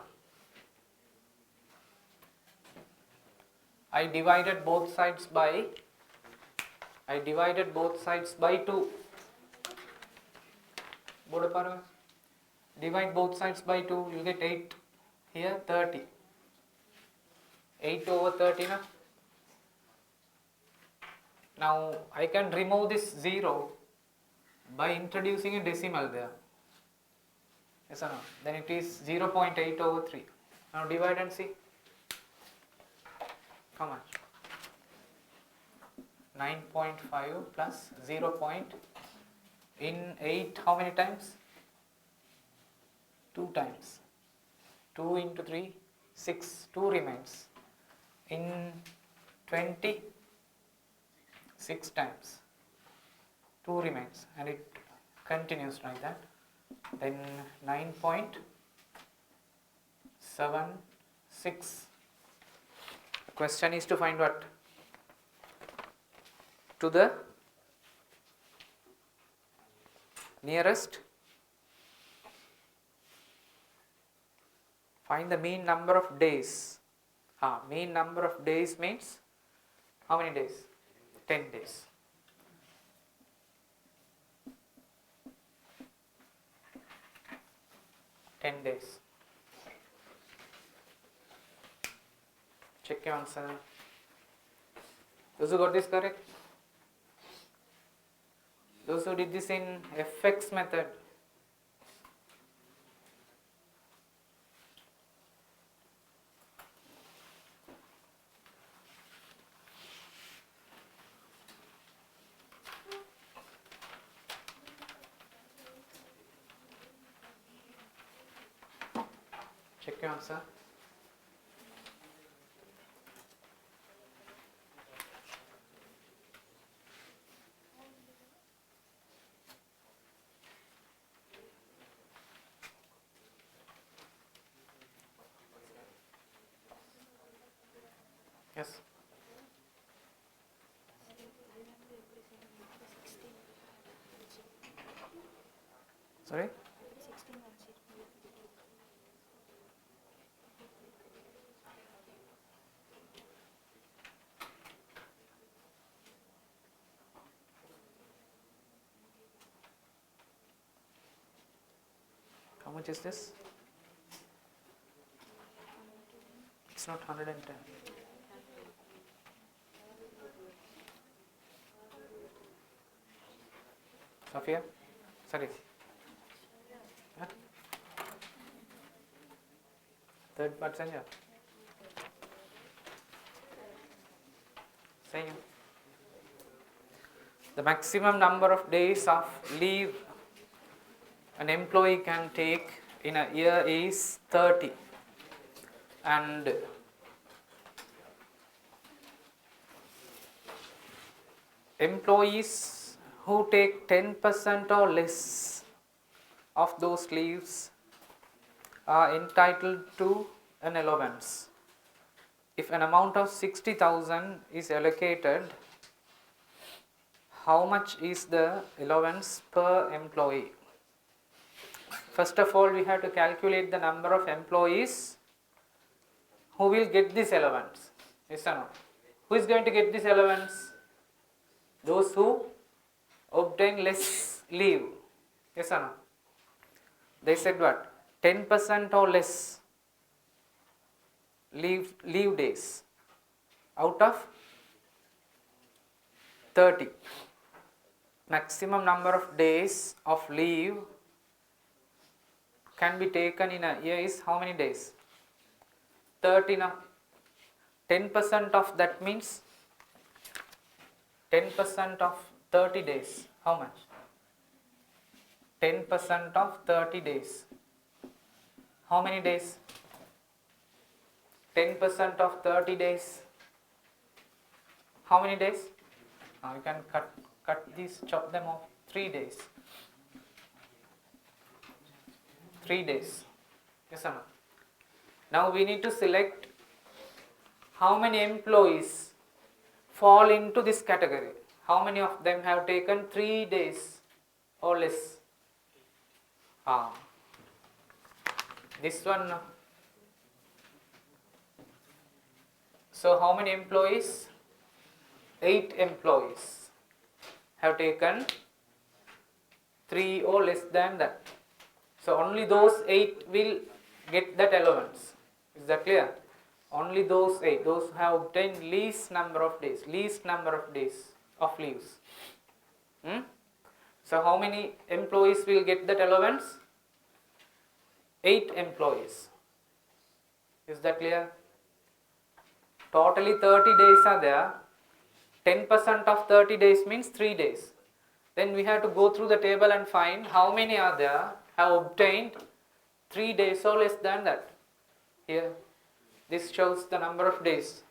I divided both sides by 2. Divide both sides by 2, you get 8. Here 30. 8 over 30 na? Now I can remove this 0 by introducing a decimal there. Yes or no? Then it is 0.8 over 3. Now divide and see. How much? 9.5 plus 0. In 8 how many times? 2 times. 2 into 3, 6. 2 remains. In 20, 6 times. 2 remains and it continues like that. Then 9.76. The question is to find what? To the nearest. Find the mean number of days. Mean number of days means how many days? 10 days. Check your answer. Those who got this correct? Those who did this in FX method? Check your answer. Yes. Sorry? How much is this? It's not 110. Sophia? Sorry. Huh? Third part Sanjay. Say you. The maximum number of days of leave an employee can take in a year is 30, and employees who take 10% or less of those leaves are entitled to an allowance. If an amount of 60,000 is allocated, how much is the allowance per employee? First of all, we have to calculate the number of employees who will get this allowance. Yes or no? Who is going to get this allowance? Those who obtain less leave. Yes or no? They said what? 10% or less leave days out of 30. Maximum number of days of leave can be taken in a year is how many days? 30 now. 10% of that means 10% of 30 days. How much? 10% of 30 days. How many days? 10% of 30 days. How many days? Now you can cut these, chop them off. 3 days. 3 days. Yes or no? Now we need to select how many employees fall into this category. How many of them have taken 3 days or less? This one. So how many employees? 8 employees have taken 3 or less than that. So only those 8 will get that allowance. Is that clear? Only those 8, those who have obtained least number of days of leaves. So how many employees will get that allowance? 8 employees. Is that clear? Totally 30 days are there. 10% of 30 days means 3 days. Then we have to go through the table and find how many are there have obtained 3 days or less than that. Here, this shows the number of days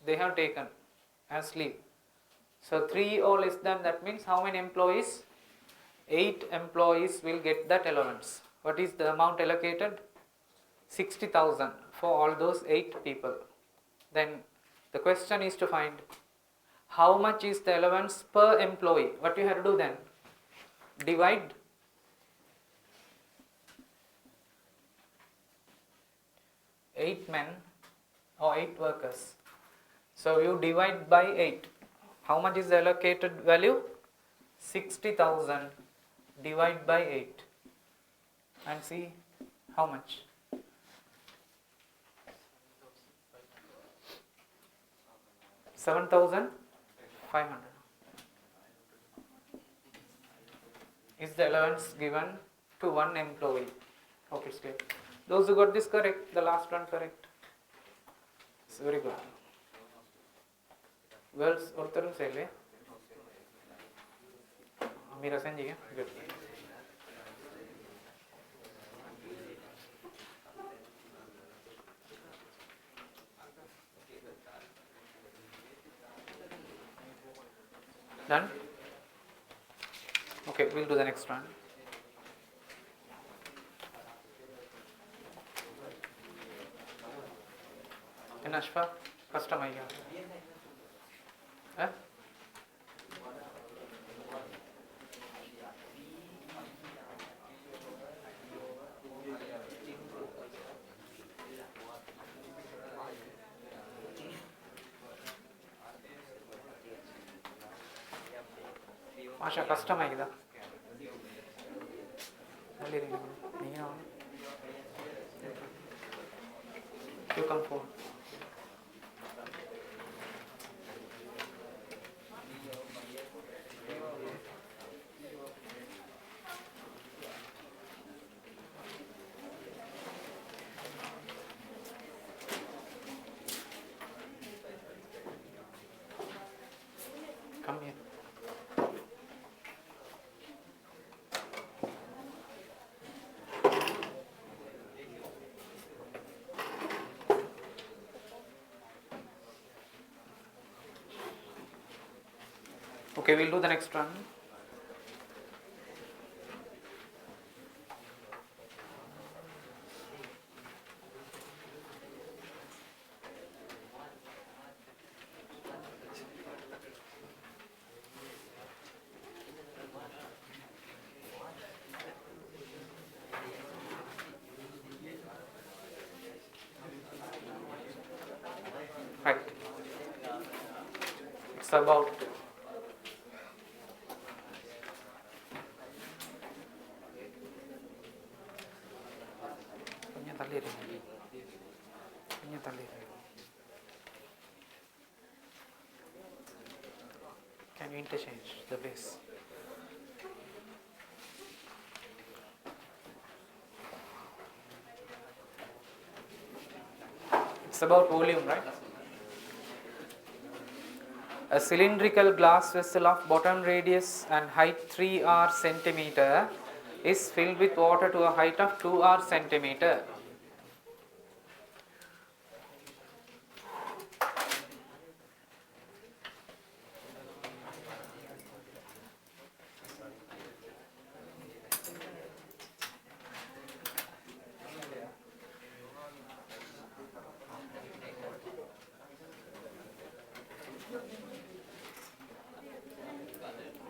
they have taken as leave. So 3 or less than that means how many employees? 8 employees will get that allowance. What is the amount allocated? 60,000 for all those 8 people. Then the question is to find how much is the allowance per employee. What you have to do then? Divide 8 men or 8 workers. So you divide by 8. How much is the allocated value? 60,000 divide by 8 and see how much. 7,500 is the allowance given to one employee. Hope it's clear. Those who got this correct, the last one correct. It's very good. Girls, ortharum sele. Amira senjiga. Good. Done? Okay, we'll do the next one. In Ashfa, custom idea. Masha, custom idea. You come forward. Come here. Okay, we'll do the next one. It's about can you interchange the base? It's about volume, right? A cylindrical glass vessel of bottom radius and height 3r centimeter is filled with water to a height of 2r centimeter.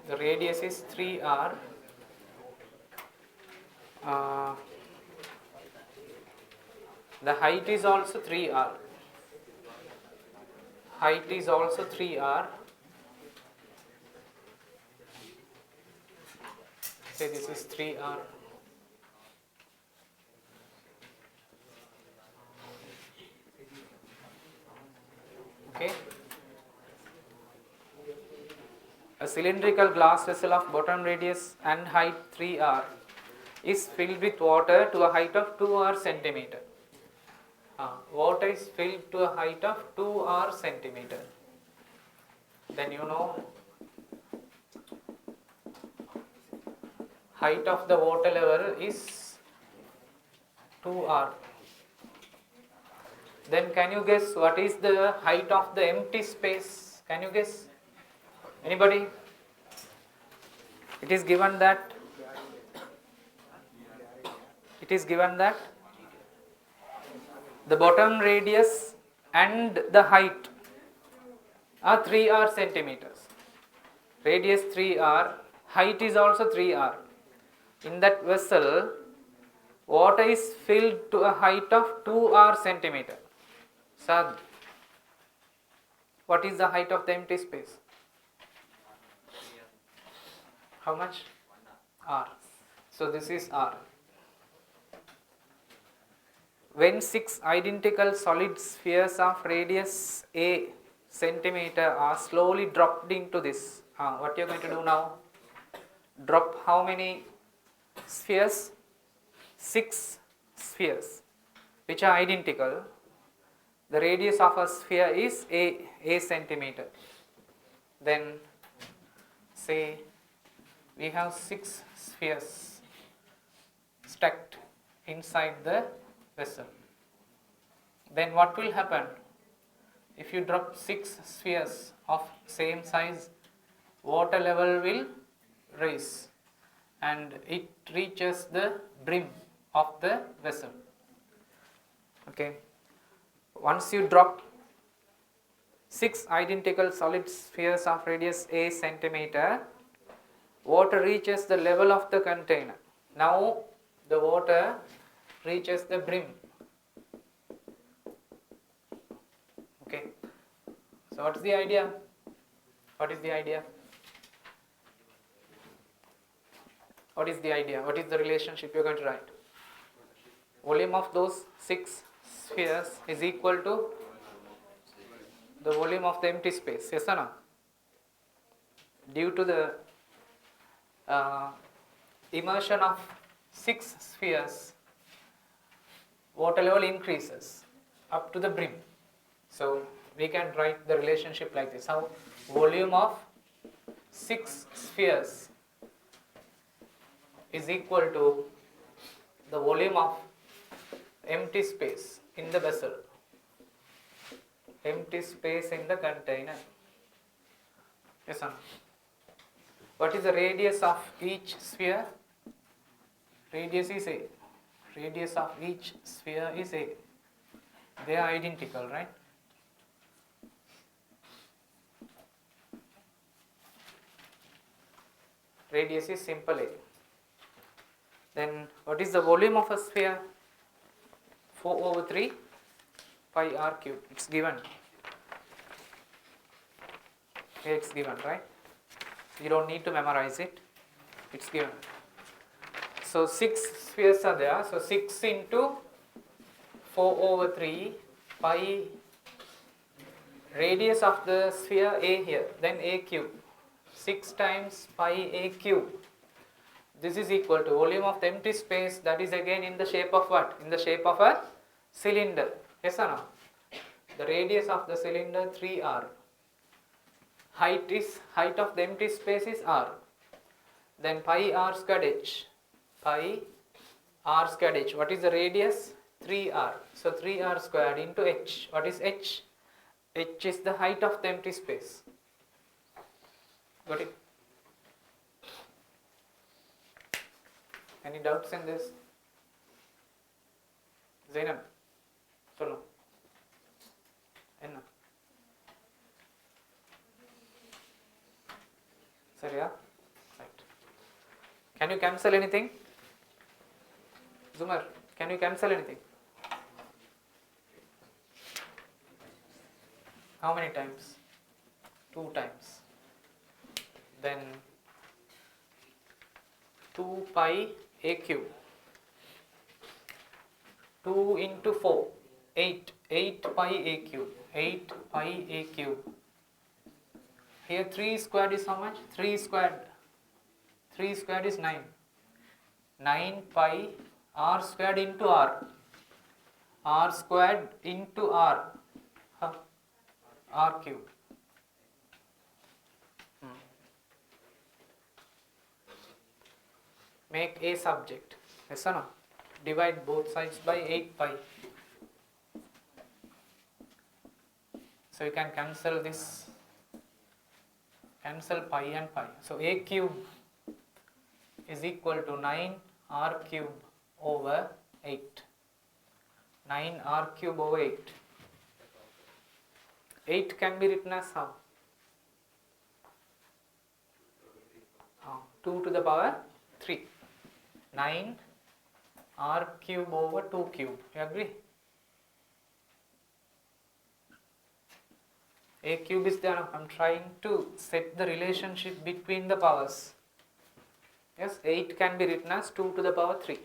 The radius is 3r. The height is also 3r. Height is also 3r. Say this is 3r. Okay. A cylindrical glass vessel of bottom radius and height 3r is filled with water to a height of 2r centimeter. Water is filled to a height of 2r centimeter. Then you know height of the water level is 2r. Then can you guess what is the height of the empty space? Can you guess? Anybody? It is given that the bottom radius and the height are 3r centimeters. Radius 3r, height is also 3r. In that vessel, water is filled to a height of 2r centimeter. Sad, what is the height of the empty space? How much? R. So this is R. When 6 identical solid spheres of radius a centimeter are slowly dropped into this, what you are going to do now? Drop how many spheres? 6 spheres which are identical. The radius of a sphere is a centimeter. Then say we have 6 spheres stacked inside the vessel. Then what will happen? If you drop 6 spheres of same size, water level will rise and it reaches the brim of the vessel. Okay. Once you drop 6 identical solid spheres of radius a centimeter, water reaches the level of the container. Now the water reaches the brim. Okay. So what is the idea? What is the idea? What is the idea? What is the relationship you are going to write? Volume of those 6 spheres is equal to the volume of the empty space. Yes or no? Due to the immersion of 6 spheres, water level increases up to the brim. So we can write the relationship like this. How volume of 6 spheres is equal to the volume of empty space in the vessel. Empty space in the container. Yes or no? What is the radius of each sphere? Radius is A. Radius of each sphere is A. They are identical, right? Radius is simple A. Then what is the volume of a sphere? 4/3 pi r cube. It's given. Here it's given, right? You don't need to memorize it. It's given. So 6 spheres are there. So 6 into 4 over 3 pi radius of the sphere A here, then A cube. 6 times pi A cube. This is equal to volume of the empty space, that is again in the shape of what? In the shape of a cylinder. Yes or no? The radius of the cylinder 3r. Height of the empty space is r. Then pi r squared h. Pi r squared h. What is the radius? 3r. So 3r squared into h. What is h? H is the height of the empty space. Got it? Any doubts in this? Zainab, follow. Enna. Sorry, right. Can you cancel anything? Zumar, can you cancel anything? How many times? 2 times. Then 2 pi a cube. 2 into 4. 8. 8 pi a cube. 8 pi a cube. Here 3 squared is how much? 3 squared. 3 squared is 9. 9 pi r squared into r. R squared into r. R cube. Make a subject. Yes or no? Divide both sides by 8 pi. So you can cancel this. Cancel pi and pi. So a cube is equal to 9 r cube over 8. 9 r cube over 8. 8 can be written as how? 2 to the power 3. 9 r cube over 2 cube. You agree? A cube is there. I am trying to set the relationship between the powers. Yes, 8 can be written as 2 to the power 3.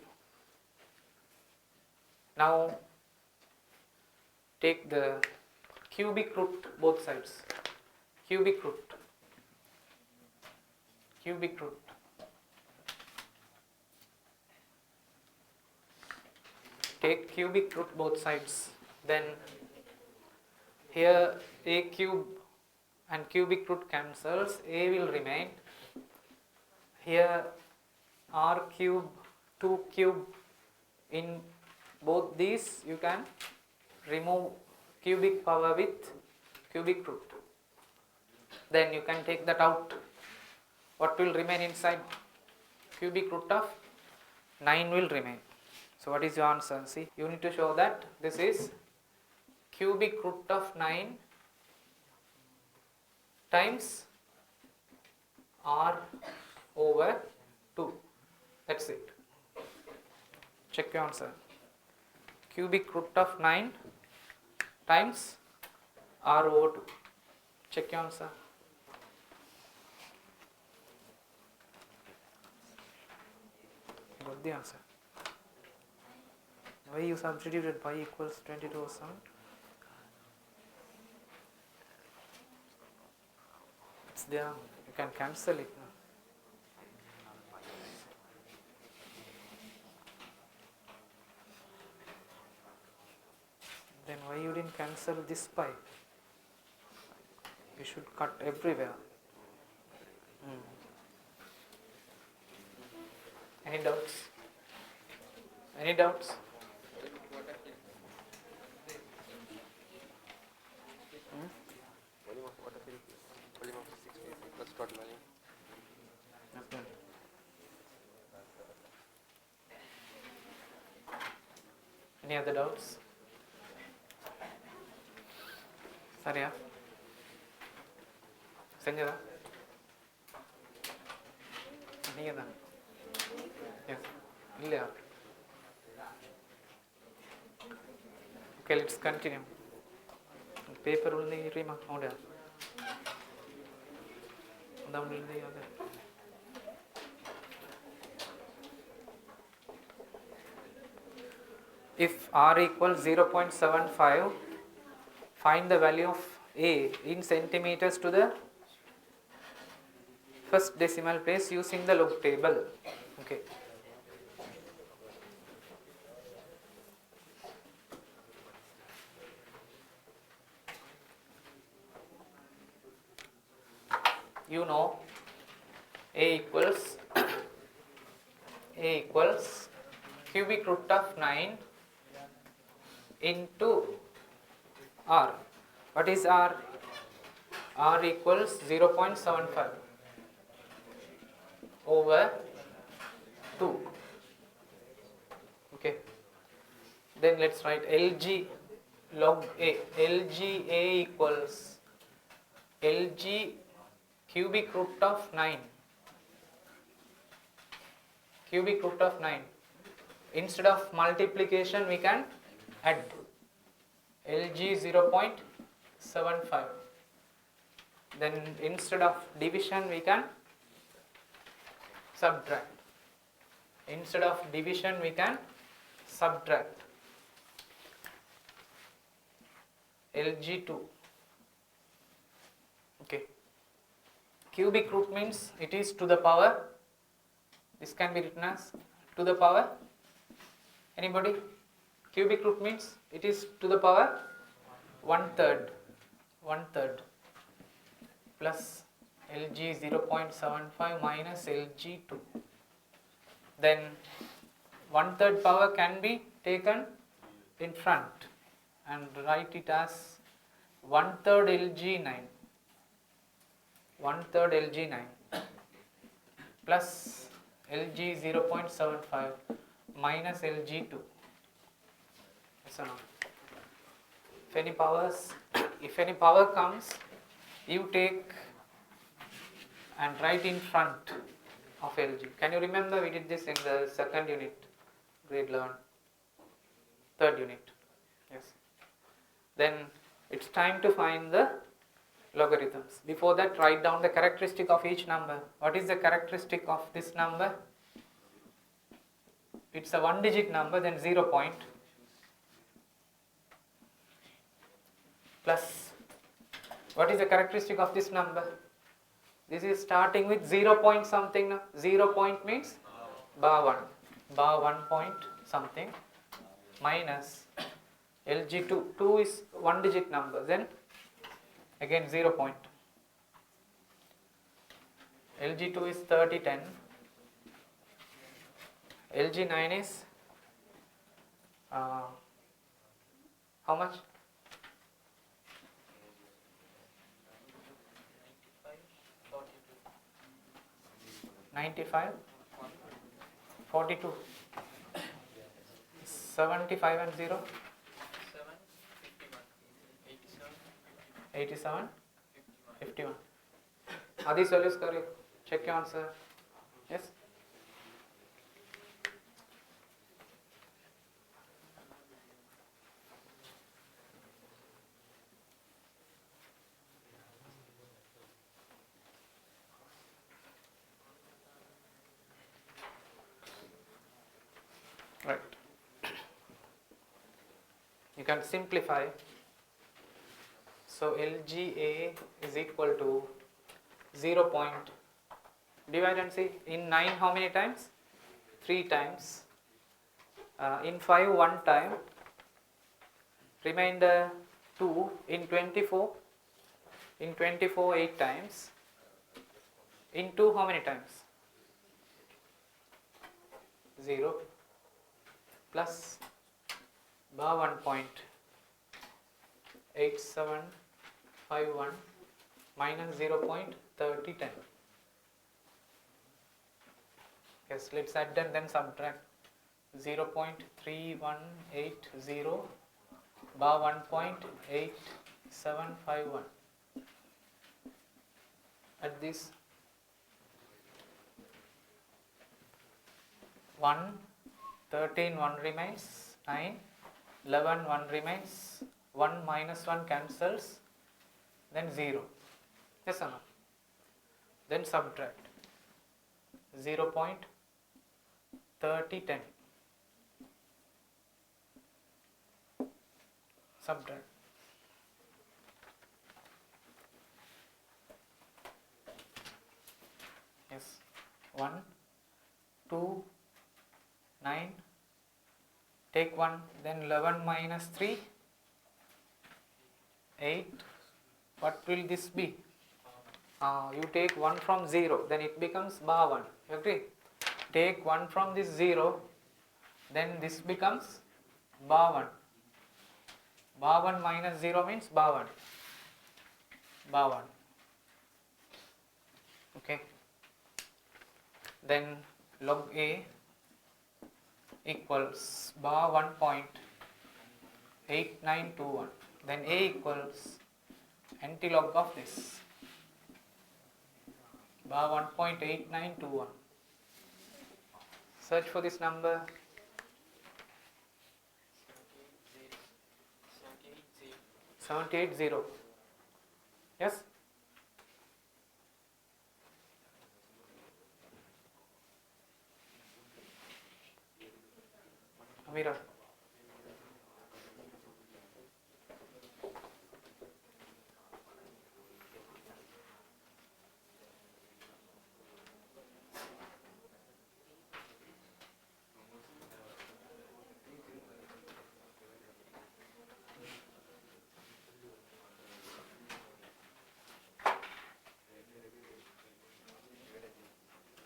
Now take the cubic root both sides. Cubic root. Cubic root. Take cubic root both sides. Then here a cube and cubic root cancels. A will remain. Here r cube, 2 cube. In both these you can remove cubic power with cubic root. Then you can take that out. What will remain inside? Cubic root of 9 will remain. So what is your answer? See, you need to show that this is cubic root of 9 times r over 2. That's it. Check your answer. Cubic root of 9 times r over 2. Check your answer. Got the answer. Why you substituted pi equals 22 or 7? It's there. You can cancel it now. Then why you didn't cancel this pi? You should cut everywhere. Any doubts? Any doubts? Any other doubts? Sariya? Sanjada? Niyada? Yes. Illa. Okay, let's continue. Paper will need rima. down in the other. If r equals 0.75, find the value of a in centimeters to the first decimal place using the log table. Okay. You know a equals cubic root of 9 into r. What is r? R equals 0.75 over 2. Okay. Then let's write Lg log a. Lga equals Lg cubic root of 9. Cubic root of 9. Instead of multiplication, we can add Lg 0.75. Then instead of division, we can subtract. Instead of division, we can subtract Lg2. Okay. Cubic root means it is to the power. This can be written as to the power. Anybody? Cubic root means it is to the power 1/3. 1/3 plus Lg 0.75 minus Lg2. Then 1/3 power can be taken in front and write it as 1/3 Lg9. 1/3 Lg9 plus Lg 0.75 minus Lg2. Yes or no? If any power comes, you take and write in front of Lg. Can you remember we did this in the second unit, grade 11, third unit? Yes. Then it's time to find the logarithms. Before that, write down the characteristic of each number. What is the characteristic of this number? It's a one digit number, then 0 point plus. What is the characteristic of this number? This is starting with 0 point something. 0 point means bar 1. Bar 1 point something minus Lg2. 2 is one digit number. Then again 0 point. Lg2 is 30, 10. Lg9 is how much? 95, 42, 75 and 0, 87, 51. Are these values correct? Check your answer. Yes? Right. You can simplify. So Lga is equal to 0 point. Divide and see. In 9 how many times? 3 times. In 5 1 time. Remainder 2. In 24. In 24 8 times. In 2 how many times? 0 plus bar 1 point 8751 minus 0.3010. Yes, let's add and then subtract. 0.3180 bar 1.8751. At this 1, 13, 1 remains, 9, 11, 1 remains, 1 minus 1 cancels, then 0. Yes or no? then subtract 0.3010, subtract. Yes, 1, 2, 9, take 1, then 11 minus 3, 8. What will this be? You take 1 from 0, then it becomes bar 1. You agree? Take 1 from this 0, then this becomes bar 1. Bar 1 minus 0 means bar 1. Bar 1. Okay. Then log A equals bar 1.8921. Then A equals antilog of this, bar 1.8921. Search for this number. 780. Yes? Amira.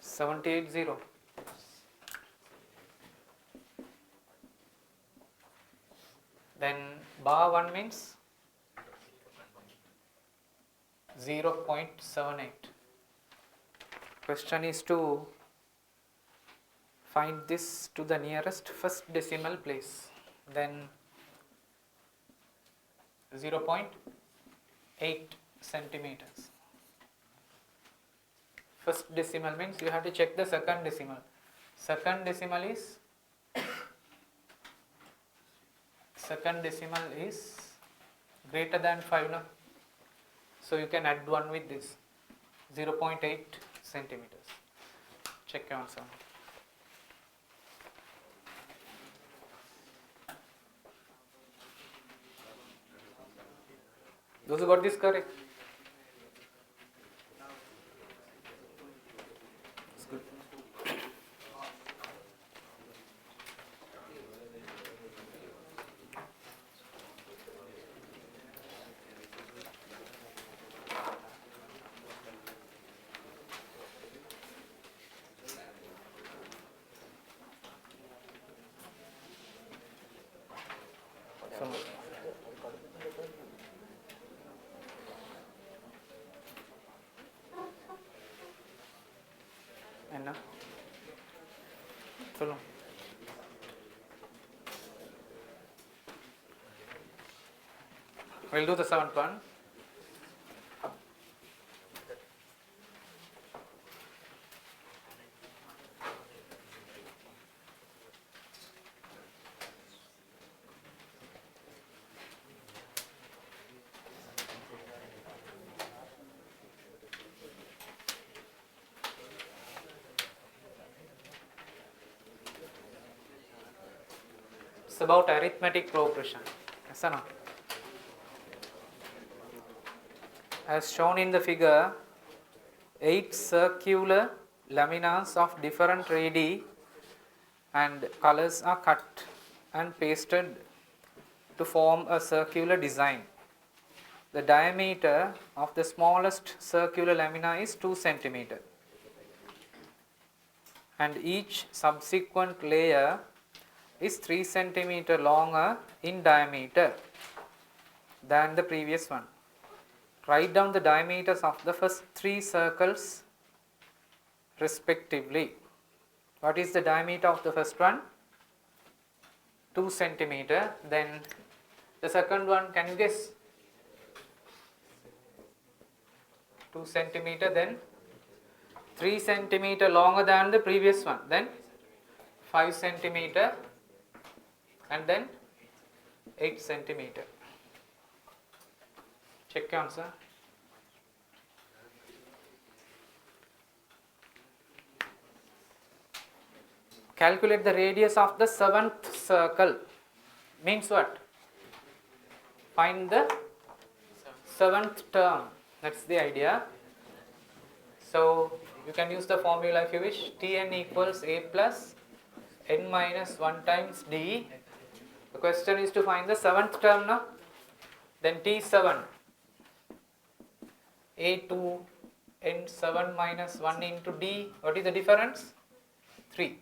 $780. Then bar 1 means 0.78. Question is to find this to the nearest first decimal place. Then 0.8 centimeters. First decimal means you have to check the second decimal. Second decimal is greater than 5, no? So you can add 1 with this, 0.8 centimeters. Check your answer. Those who got this correct? It's good. So, என்ன சொல்லுங்க. We'll do the seventh one. It's about arithmetic progression. Yes or no? As shown in the figure, 8 circular laminas of different radii and colors are cut and pasted to form a circular design. The diameter of the smallest circular lamina is 2 cm, and each subsequent layer is 3 cm longer in diameter than the previous one. Write down the diameters of the first 3 circles respectively. What is the diameter of the first one? 2 cm. Then the second one, can you guess? 2 cm. Then 3 cm longer than the previous one. Then 5 cm. And then 8 cm. Check your answer. calculate the radius of the seventh circle. Means what? Find the seventh term. That's the idea. So you can use the formula if you wish. Tn equals a plus n minus 1 times d. The question is to find the seventh term now. Then T7 A2 N7 minus 1 into D. What is the difference? 3.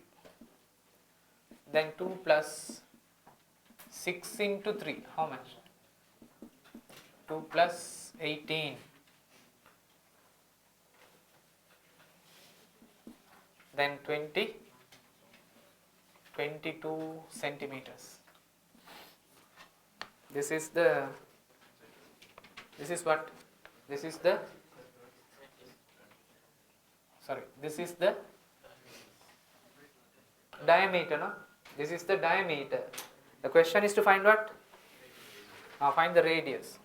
Then 2 plus 6 into 3. How much? 2 plus 18. Then 22 centimeters. This is what? This is the diameter, no? This is the diameter. The question is to find what? Find the radius.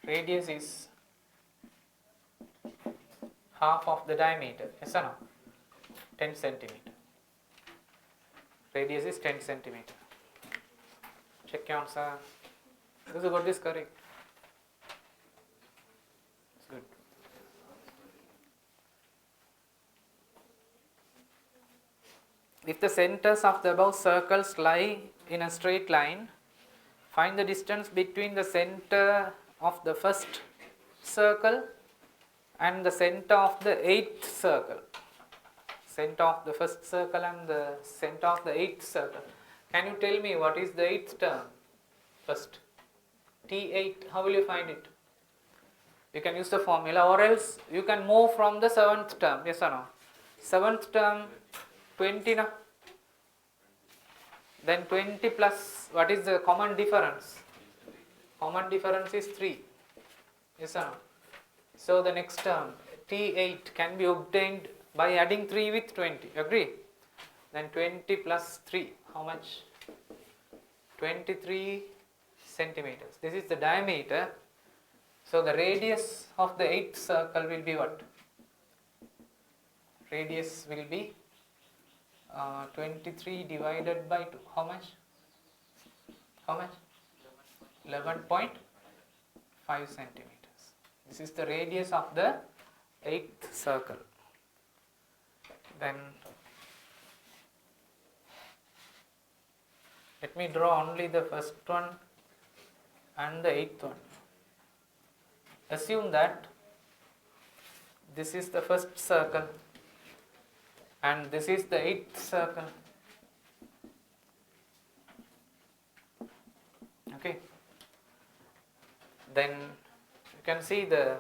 Radius is half of the diameter, yes or no? 10 centimeter. Radius is 10 centimeter. Check your answer. This is what is correct. It's good. If the centers of the above circles lie in a straight line, find the distance between the center of the first circle and the center of the eighth circle. Center of the first circle and the center of the eighth circle. Can you tell me what is the eighth term? First, T8, how will you find it? You can use the formula, or else you can move from the seventh term, yes or no? Seventh term, 20 now. Then 20 plus, what is the common difference? Common difference is 3, yes or no? So the next term, T8, can be obtained by adding 3 with 20, agree? Then 20 plus 3, how much? 23 centimeters. This is the diameter. So the radius of the eighth circle will be what? Radius will be 23 divided by 2. How much? How much? 11.5 centimeters. This is the radius of the eighth circle. Then let me draw only the first one and the eighth one. Assume that this is the first circle and this is the eighth circle. Okay. Then you can see the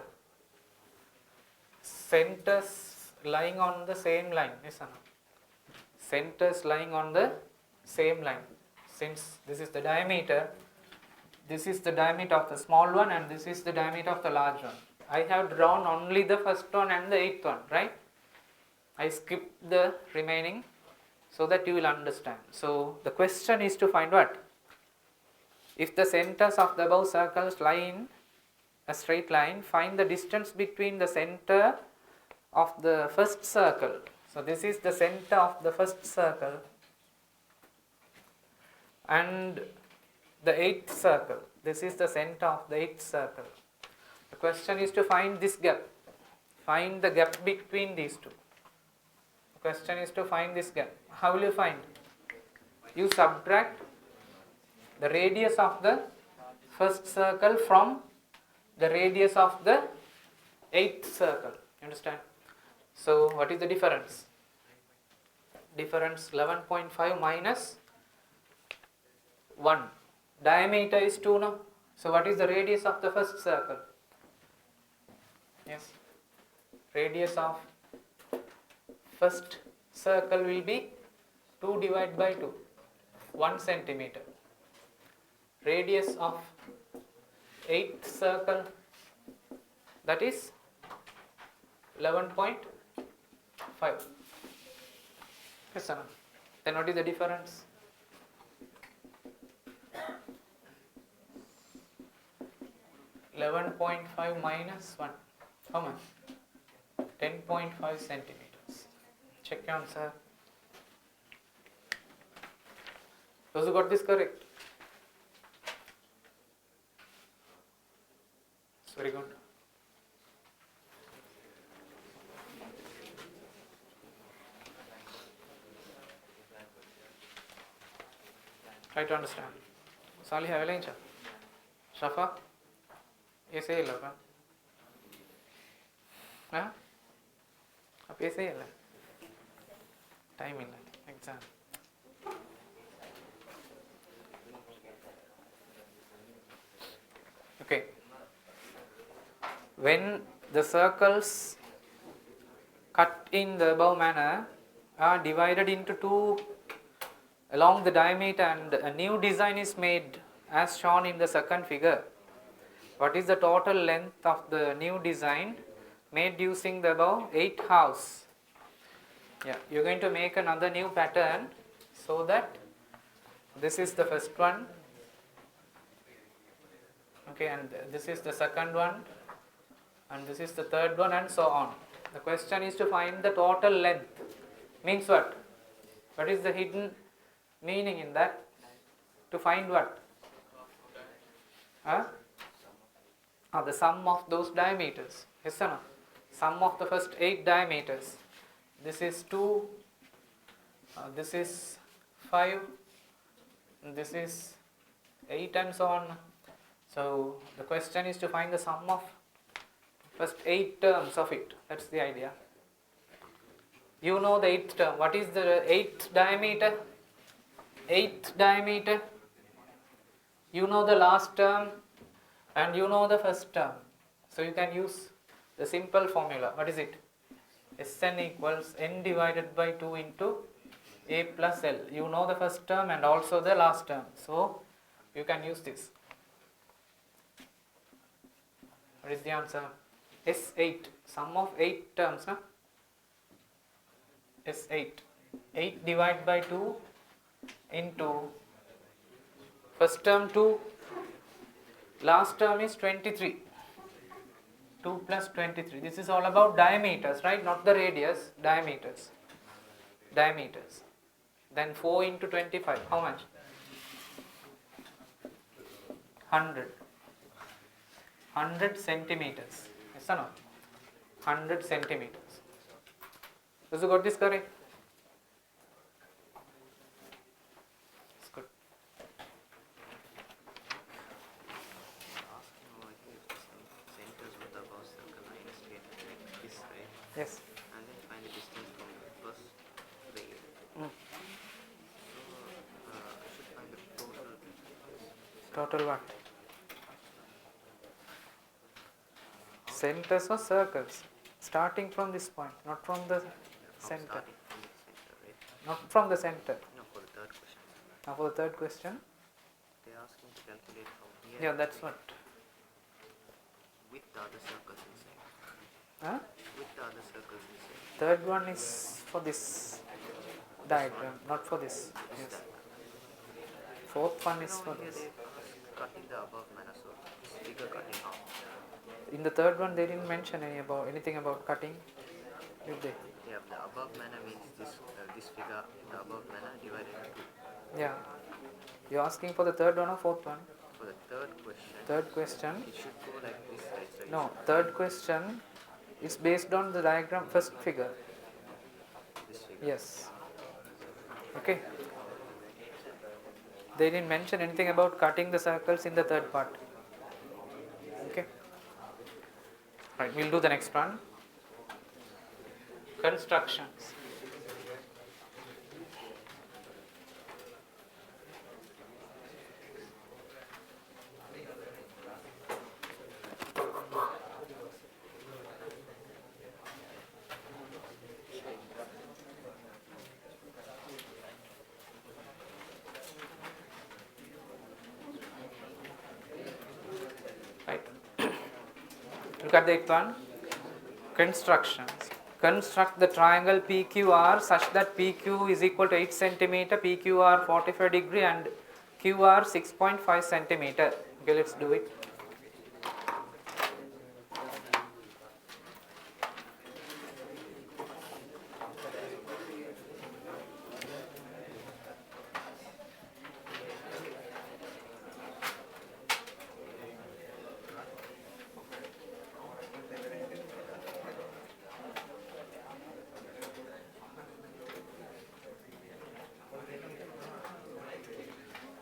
centers lying on the same line. Yes or no? Centers lying on the same line. Since this is the diameter, this is the diameter of the small one and this is the diameter of the large one. I have drawn only the first one and the eighth one, right? I skipped the remaining so that you will understand. So the question is to find what? If the centers of the above circles lie in a straight line, find the distance between the center of the first circle. So this is the center of the first circle and the eighth circle. This is the center of the eighth circle. The question is to find this gap. Find the gap between these two. The question is to find this gap. How will you find? You subtract the radius of the first circle from the radius of the eighth circle. Understand? So what is the difference? Difference 11.5 minus 1. Diameter is 2 now. So what is the radius of the first circle? Yes. Radius of first circle will be 2 divided by 2. 1 centimeter. Radius of eighth circle, that is 11.5. Yes or no? Then what is the difference? 11.5 minus 1. How much? 10.5 centimeters. Check your answer. Those who got this correct? It's very good. Try to understand. Salih, have a lunch? Shafa? Yes, I will. Huh? Yes, I will. Time in exam. Okay. When the circles cut in the above manner are divided into two along the diameter and a new design is made as shown in the second figure, what is the total length of the new design made using the above 8 halves? Yeah, you're going to make another new pattern so that this is the first one, okay, and this is the second one, and this is the third one, and so on. The question is to find the total length. Means what? What is the hidden meaning in that? To find what? Huh? The sum of those diameters. Yes or no? Sum of the first 8 diameters. This is 2, this is 5, this is 8, and so on. So the question is to find the sum of first 8 terms of it. That's the idea. You know the 8th term. What is the 8th diameter? 8th diameter. You know the last term and you know the first term. So you can use the simple formula. What is it? Sn equals n divided by 2 into a plus l. You know the first term and also the last term. So you can use this. What is the answer? S8. Sum of 8 terms. Huh? S8. 8 divided by 2 into first term 2, last term is 23. 2 plus 23. This is all about diameters, right? Not the radius, diameters. Diameters. Then 4 into 25. How much? 100. 100 centimeters. Yes or no? 100 centimeters. Does you got this correct? It's good. Yes. And then find the distance from the first to the end. So I should find the total. Total what? Centers or circles? Starting from this point, not from the center. Starting from the center, right? Not from the center. No, for the third question. Now for the third question. They are asking to calculate from here. Yeah, that's what. With the other circles inside. Huh? With the other circles inside. Third one is for this diagram, not for this. Yes. Fourth one is for Here this. they cutting the above manner, so this figure cutting out. In the third one, they didn't mention anything about cutting, did they? Yeah, the above manner means this figure, the above manner divided into 2. Yeah. You're asking for the third one or fourth one? For the third question. Third question. It should go like this, right? So No, third question is based on the diagram first figure. this figure. Yes. Okay. They didn't mention anything about cutting the circles in the third part. Okay. Right, we'll do the next one. Constructions. Right. Look at the eighth one. Constructions. Construct the triangle PQR such that PQ is equal to 8 cm, PQR 45 degree and QR 6.5 cm. Okay, let's do it.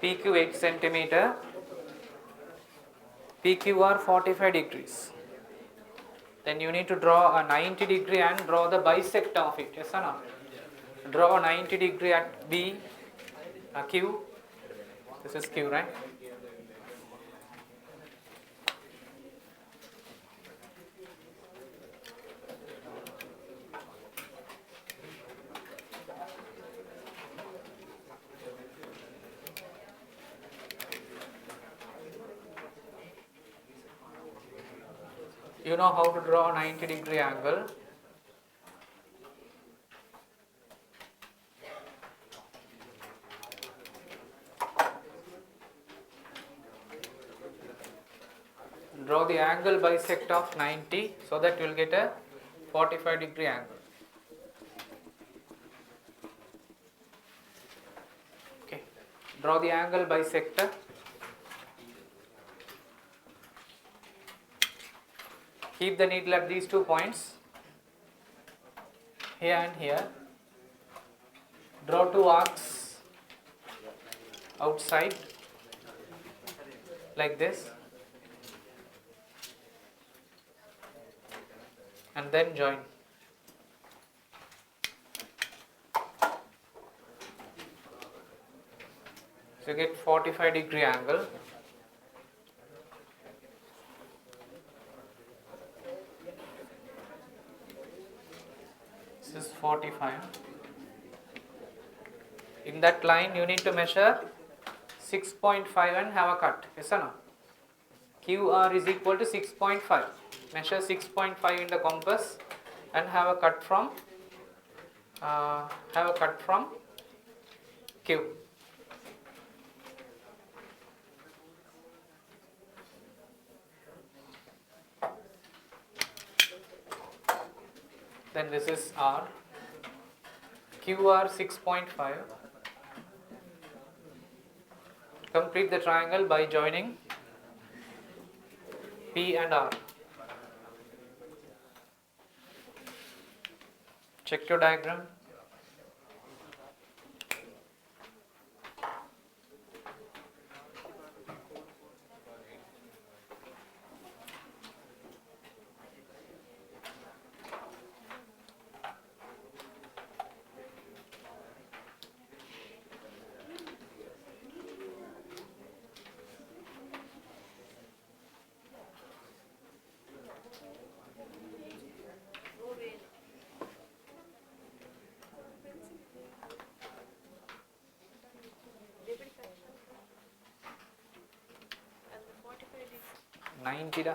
PQ 8 centimeter, PQR 45 degrees. Then you need to draw a 90 degree and draw the bisect of it. Yes or no? Draw a 90 degree at B, Q. This is Q, right? You know how to draw a 90 degree angle. Draw the angle bisect of 90 so that you will get a 45 degree angle. Okay. Draw the angle bisector. Keep the needle at these 2 points, here and here. Draw 2 arcs outside like this, and then join. So you get 45 degree angle. This is 45. In that line you need to measure 6.5 and have a cut. Yes or no? QR is equal to 6.5. Measure 6.5 in the compass and have a cut from Q. Then this is R. QR 6.5. Complete the triangle by joining P and R. Check your diagram.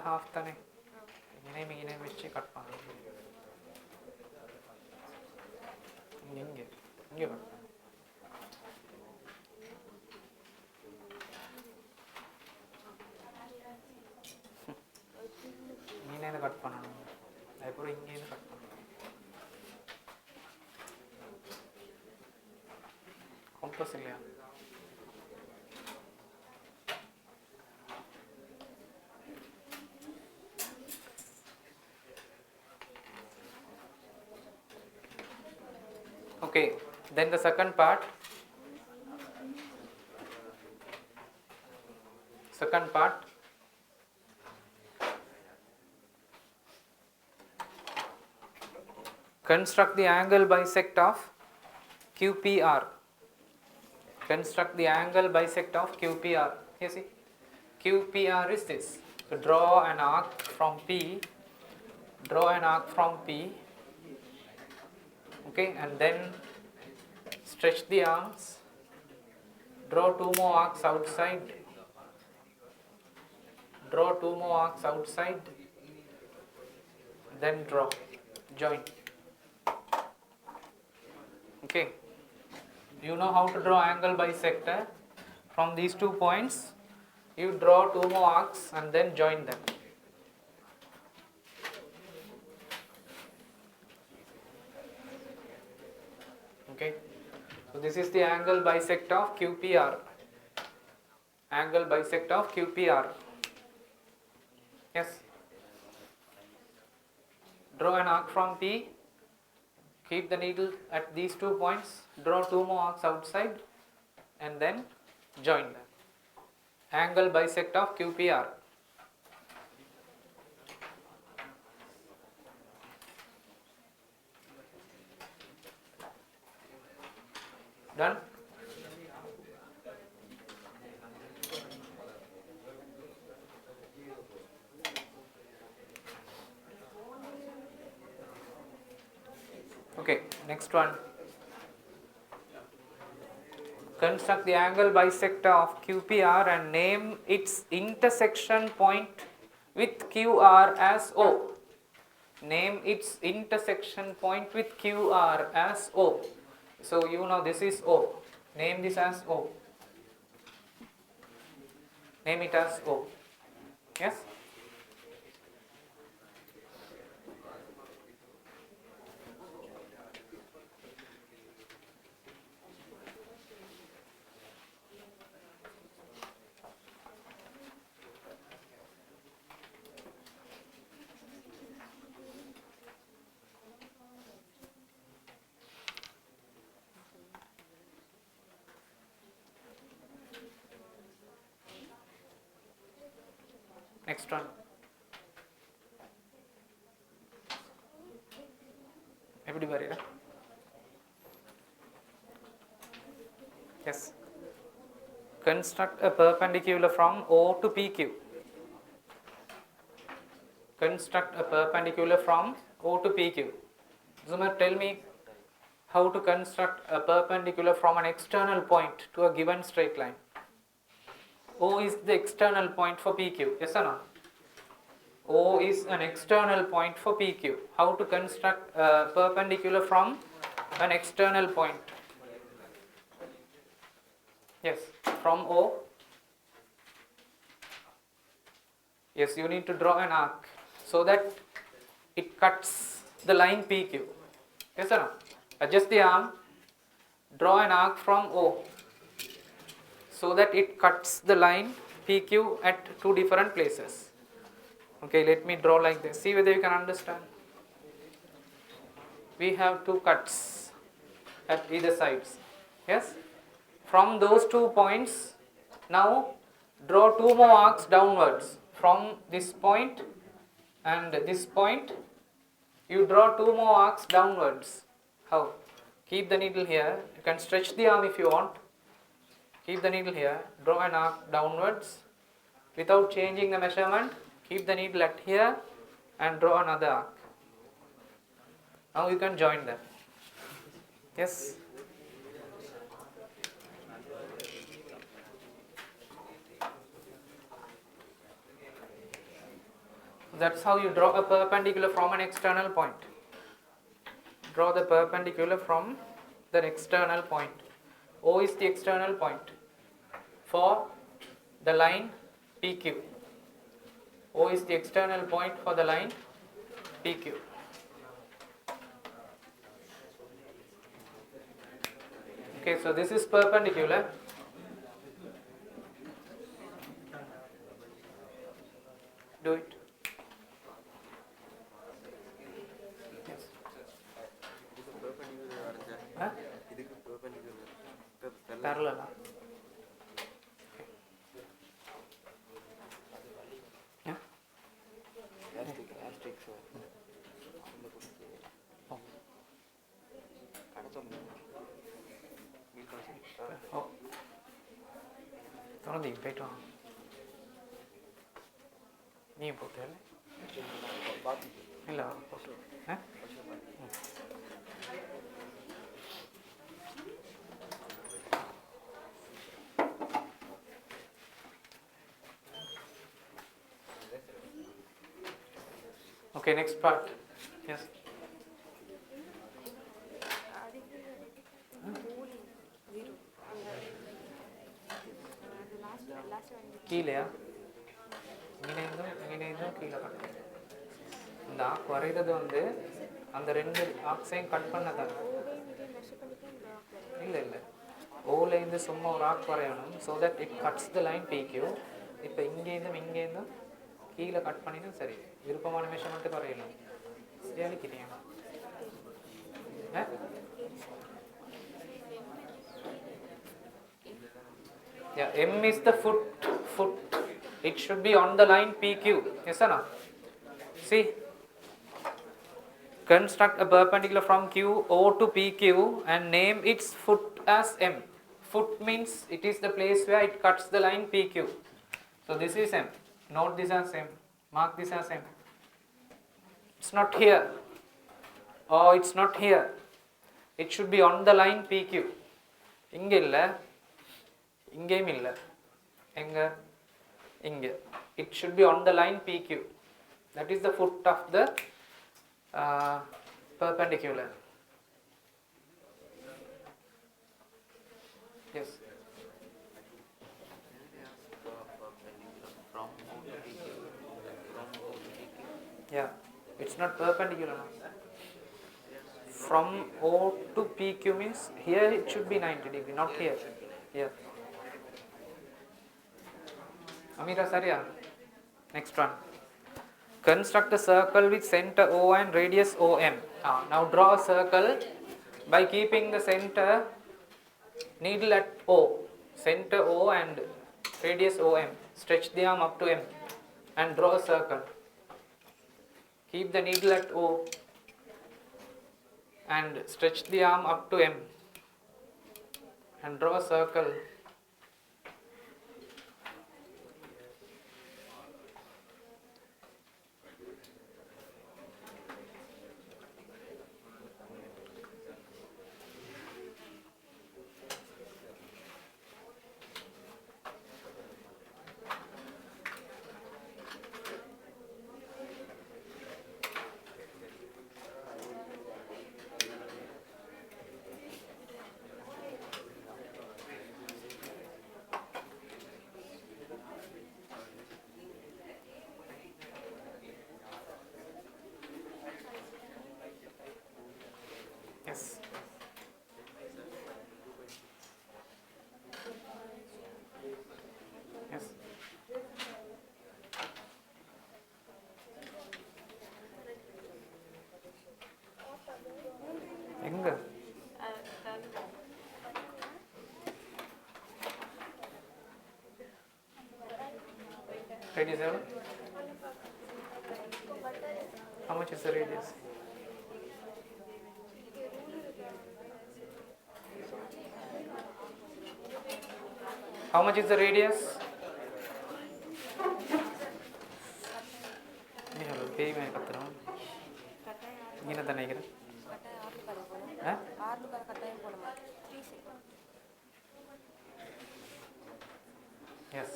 half ತಾನೆ ಮೀನೆ ಮಿರ್ಚಿ cut ಮಾಡಿ ಹಿಂಗೆ ಹಿಂಗೆ cut ಮೀನೇನು cut பண்ணணும் அதுக்கப்புறம் இங்கேயும் cut பண்ணணும் compass இல்லையா Okay, then the second part. Construct the angle bisect of QPR. Construct the angle bisect of QPR. You see, QPR is this. So draw an arc from P. Draw an arc from P. Okay, and then stretch the arms, draw 2 more arcs outside, draw 2 more arcs outside, then draw, join. Okay, you know how to draw angle bisector. From these 2 points you draw 2 more arcs and then join them. Okay, so this is the angle bisect of QPR. Angle bisect of QPR. Yes. Draw an arc from P. Keep the needle at these 2 points. Draw 2 more arcs outside, and then Join them. Angle bisect of QPR. Done? Okay, next one. Construct the angle bisector of QPR and name its intersection point with QR as O. Name its intersection point with QR as O. So you know this is O. Name this as O. Name it as O. Yes? Next one. Everybody, right? Yes. Construct a perpendicular from O to PQ. Construct a perpendicular from O to PQ. Zumar, tell me how to construct a perpendicular from an external point to a given straight line. O is the external point for PQ, yes or no? O is an external point for PQ. How to construct a perpendicular from an external point? Yes, from O. Yes, you need to draw an arc so that it cuts the line PQ. Yes or no? Adjust the arm, draw an arc from O so that it cuts the line PQ at two different places. Okay, let me draw like this. See whether you can understand. We have two cuts at either sides. Yes? From those 2 points, now draw 2 more arcs downwards. From this point and this point, you draw 2 more arcs downwards. How? Keep the needle here. You can stretch the arm if you want. Keep the needle here. Draw an arc downwards without changing the measurement. Keep the needle at here and draw another arc. Now you can join them. Yes? That's how you draw a perpendicular from an external point. Draw the perpendicular from the external point. O is the external point for the line PQ. O is the external point for the line PQ. Okay, so this is perpendicular. Do it. Yes. Huh? Parallel. Yeah? Oh. Don't need better. நீ போட்டே இல்ல Okay, next part. Yes. கீழே இங்கேயும் கீழே cut இந்த ஆக் வரைகிறது வந்து அந்த 2 ஆக்ஸையும் கட் பண்ணதாங்க இல்லை இல்லை ஓலேருந்து சும்மா ஒரு ஆக் வரையணும் so that it cuts the line PQ. இப்போ இங்கேருந்தும் கீழே கட் பண்ணினா சரி விருப்பமான மெஷர்மெண்ட்டு வரையலாம் சரியானிக்கிறீங்க Yeah, M is the foot. It should be on the line PQ. Yes or no? See, construct a perpendicular from QO to PQ and name its foot as M. Foot means it is the place where it cuts the line PQ. So this is M. Note this as M. Mark this as M. It's not here. Or it's not here. It should be on the line PQ. இங்க இல்ல இங்கேயும் இல்ல எங்க இங்க. It should be on the line PQ. That is the foot of the perpendicular. Yes. Yeah, it's not perpendicular now. From O to PQ means here it should be 90 degree, not here. Yeah. Amira Sarya. Next one. Construct a circle with center O and radius OM. Now draw a circle by keeping the center needle at O. Center O and radius OM. Stretch the arm up to M and draw a circle. Keep the needle at O and stretch the arm up to M and draw a circle. Yes. Yes. எங்க radius ever? How much is the radius? How much is the radius? hello pay me katram ingina thana ikira yes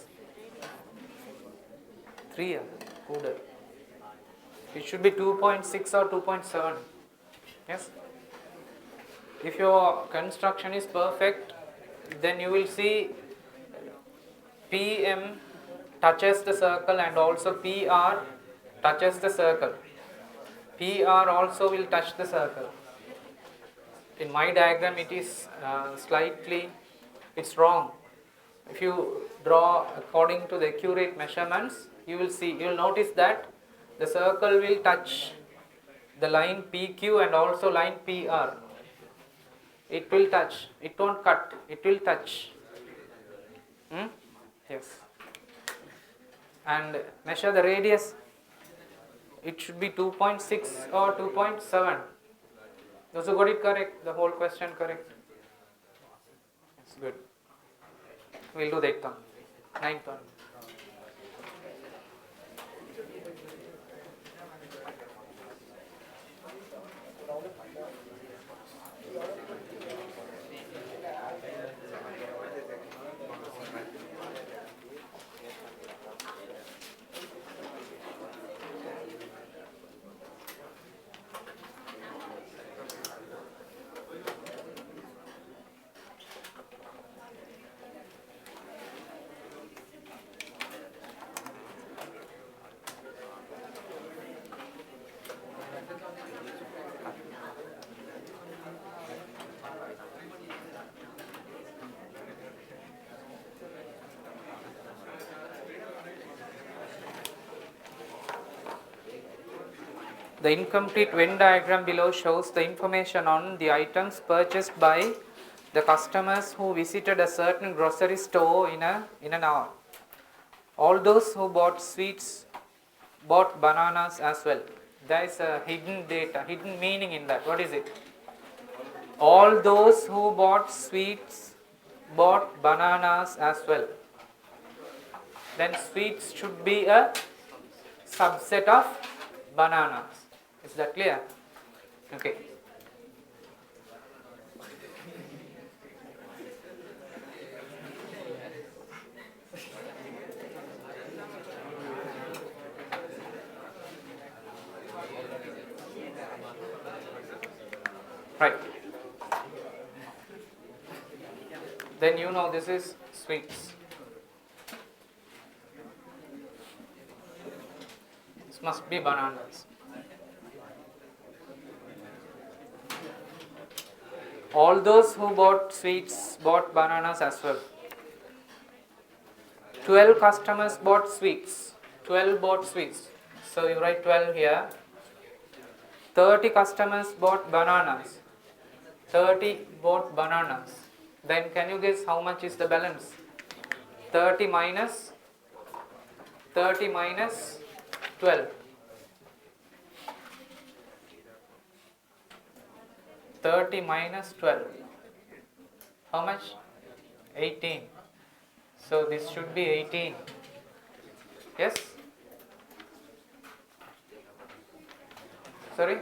3 good. It should be 2.6 or 2.7. Yes. If your construction is perfect, then you will see PM touches the circle and also PR touches the circle. PR also will touch the circle. In my diagram it is slightly, it's wrong. If you draw according to the accurate measurements, you will see, you will notice that the circle will touch the line PQ and also line PR. It will touch, it won't cut, it will touch. Yes. And measure the radius. It should be 2.6 or 2.7. Those who got it correct, the whole question correct. That's good. We'll do the 8th one, 9th one. The incomplete Venn diagram below shows the information on the items purchased by the customers who visited a certain grocery store in an hour. All those who bought sweets bought bananas as well. There is a hidden data, hidden meaning in that. What is it? All those who bought sweets bought bananas as well. Then sweets should be a subset of bananas. Is that clear? Okay. Right. Then you know this is sweets. This must be bananas. All those who bought sweets bought bananas as well. 12 customers bought sweets. 12 bought sweets. So you write 12 here. 30 customers bought bananas. 30 bought bananas. Then can you guess how much is the balance? 30 minus 12. 30 minus 12. How much? 18. So this should be 18. Yes? Sorry?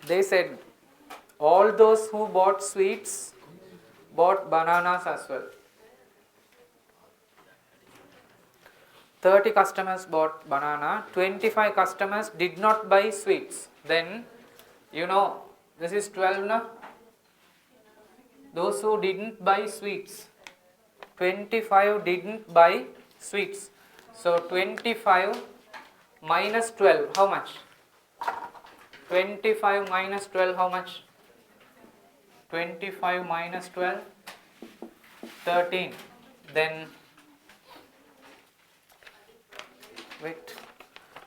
They said all those who bought sweets bought bananas as well. 30 customers bought banana, 25 customers did not buy sweets. Then you know this is 12 now. Those who didn't buy sweets, 25 didn't buy sweets. So 25 minus 12, how much? 25 minus 12, how much? 25 minus 12, 13. Then wait,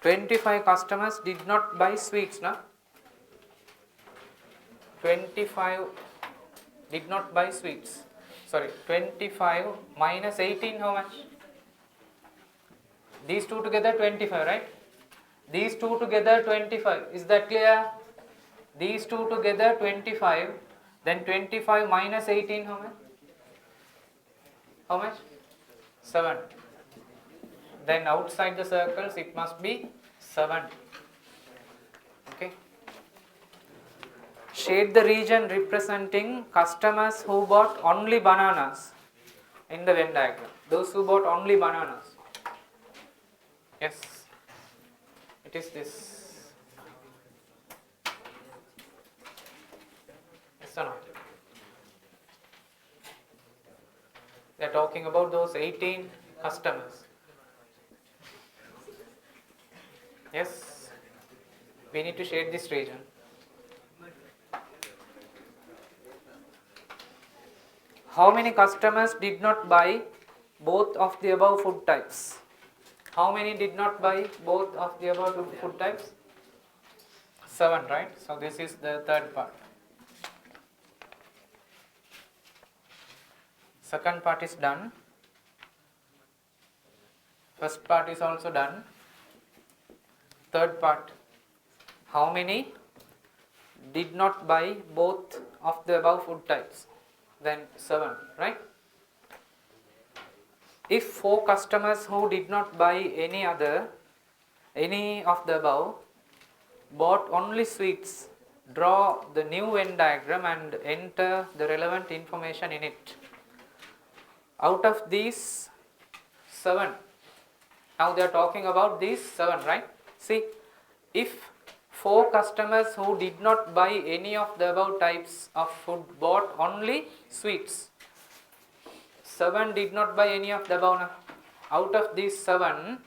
25 customers did not buy sweets, no? 25 did not buy sweets. Sorry, 25 minus 18, how much? These two together 25, right? These two together 25. Is that clear? These two together 25. Then 25 minus 18, how much? How much? 7. Then outside the circles it must be 7. Okay. Shade the region representing customers who bought only bananas in the Venn diagram. Those who bought only bananas. Yes. It is this. Yes or not? They are talking about those 18 customers. Yes. We need to shade this region. How many customers did not buy both of the above food types? How many did not buy both of the above food types? 7, right? So this is the third part. Second part is done. First part is also done. Third part. How many did not buy both of the above food types? Then 7, right? If 4 customers who did not buy any of the above bought only sweets, draw the new Venn diagram and enter the relevant information in it. Out of these 7, now they are talking about these 7, right? See, if 4 customers who did not buy any of the above types of food bought only sweets, 7 did not buy any of the above. Now. Out of these 7,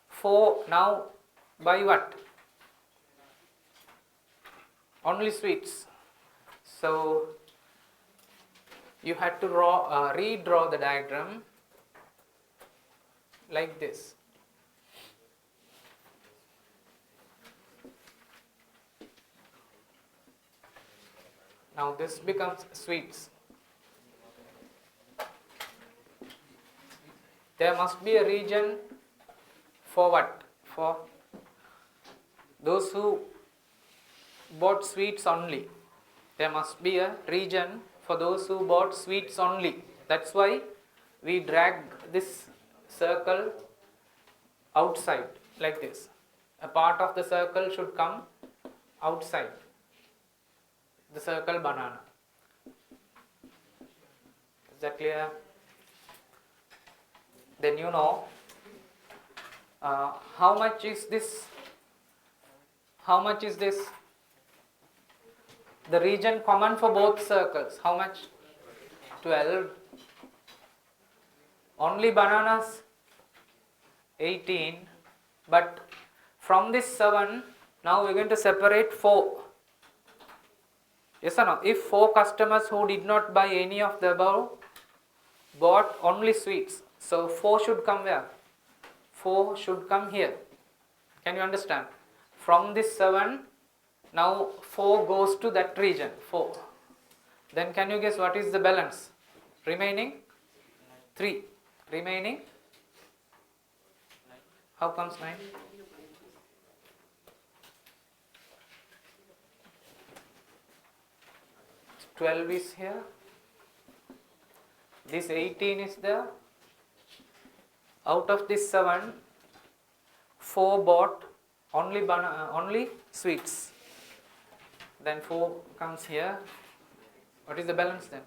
4 now buy what? Only sweets. So you had to redraw the diagram like this. Now this becomes sweets. There must be a region for what? For those who bought sweets only. There must be a region for those who bought sweets only. That's why we drag this circle outside like this. A part of the circle should come outside the circle banana. Is that clear? Then you know how much is this? How much is this? The region common for both circles. How much? 12. Only bananas 18. But from this 7, now we're going to separate 4. Yes or no? If 4 customers who did not buy any of the above bought only sweets, so 4 should come where? 4 should come here. Can you understand? From this 7, now 4 goes to that region, 4. Then can you guess what is the balance? Remaining 3. Remaining, how comes 9? Twelve is here. This 18 is there. Out of this 7, 4 bought only sweets. Then 4 comes here. What is the balance then?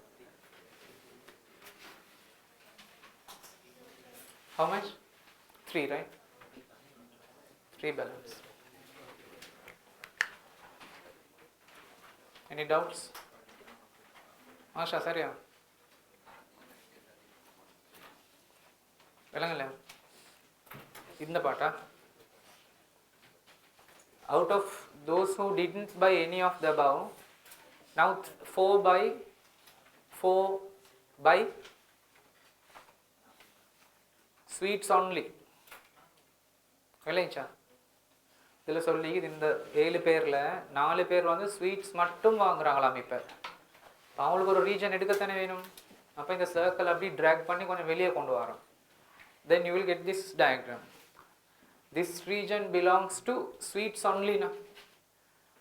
How much? 3, right? 3 balance. Any doubts? Masha, Sarya? Velangala? In the pata? Out of those who didn't buy any of the above, now 4 buy sweets only. இல்லைச்சா இதில் சொல்லி இந்த 7 பேரில் 4 பேர் வந்து sweets மட்டும் வாங்குறாங்களாம். இப்போ அவங்களுக்கு ஒரு ரீஜன் எடுக்கத்தானே வேணும். அப்போ இந்த சர்க்கிள் அப்படி ட்ராக் பண்ணி கொஞ்சம் வெளியே கொண்டு வரோம். Then you will get this diagram. This region belongs to sweets ஒன்லினா.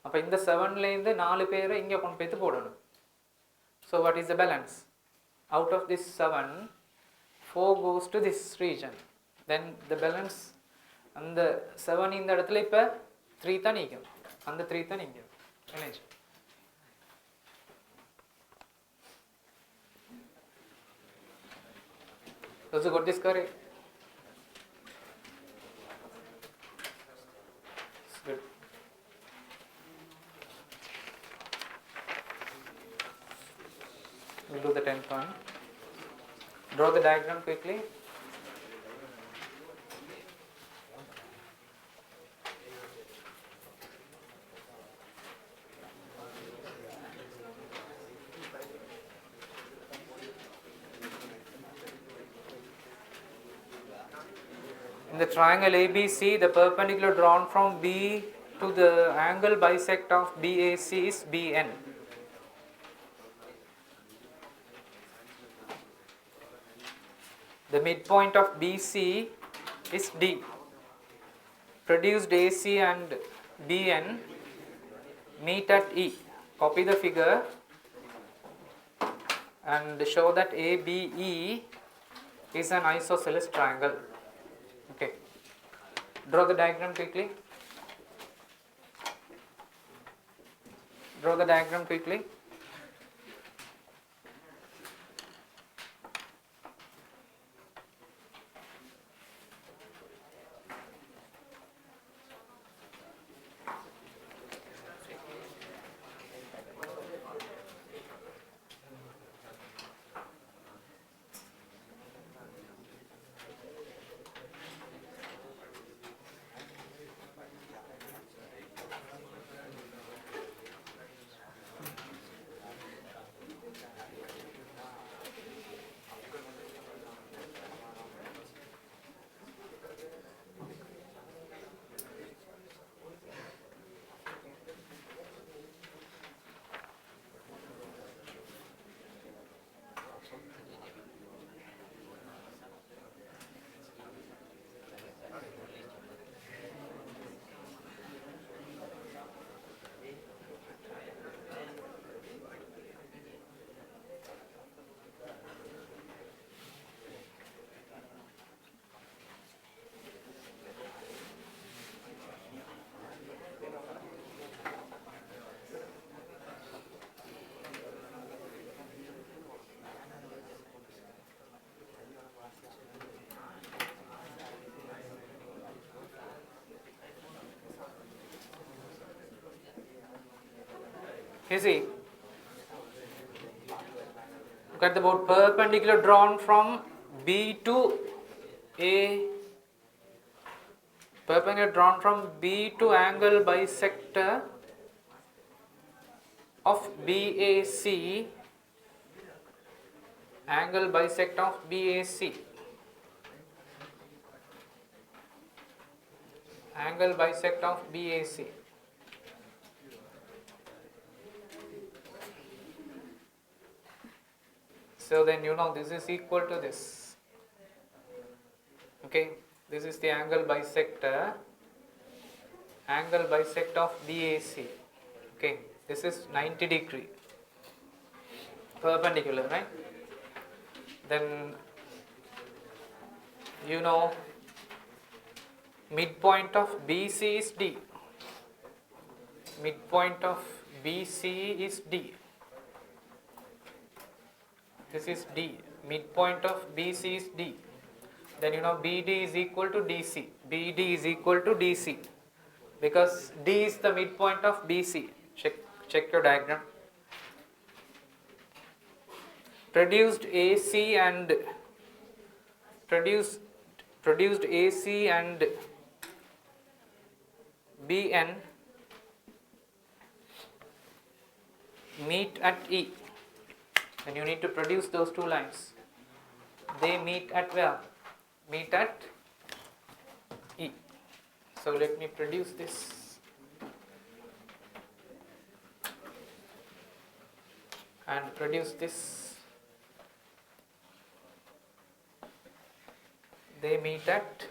அப்போ இந்த 7லேருந்து 4 பேரை இங்கே கொண்டு போய்த்து போடணும். So what is the balance? Out of this 7, 4 goes to this region. Then the balance, அந்த 7 இந்த இடத்துல இப்போ 3 தான் நிற்கும். அந்த 3 தான் நிற்கும். இல்லைச்சு? Those who got this correct? Good. We'll do the 10th one. Draw the diagram quickly. In the triangle ABC, the perpendicular drawn from B to the angle bisect of BAC is BN. The midpoint of BC is D. Produced AC and BN meet at E. Copy the figure and show that ABE is an isosceles triangle. Okay. Draw the diagram quickly. Draw the diagram quickly. You see, look at the board. Perpendicular drawn from B to A. Perpendicular drawn from B to angle bisector of BAC. Angle bisector of BAC. Angle bisector of BAC. So then this is equal to this. Okay, this is the angle bisector. Angle bisector of BAC. Okay, this is 90 degree. Perpendicular, right? Then midpoint of BC is D. Midpoint of BC is D. This is D. Midpoint of BC is D. Then BD is equal to DC. BD is equal to DC. Because D is the midpoint of BC. Check your diagram. Produced AC and BN meet at E. And you need to produce those two lines. They meet at where? Meet at E. So let me produce this. And produce this. They meet at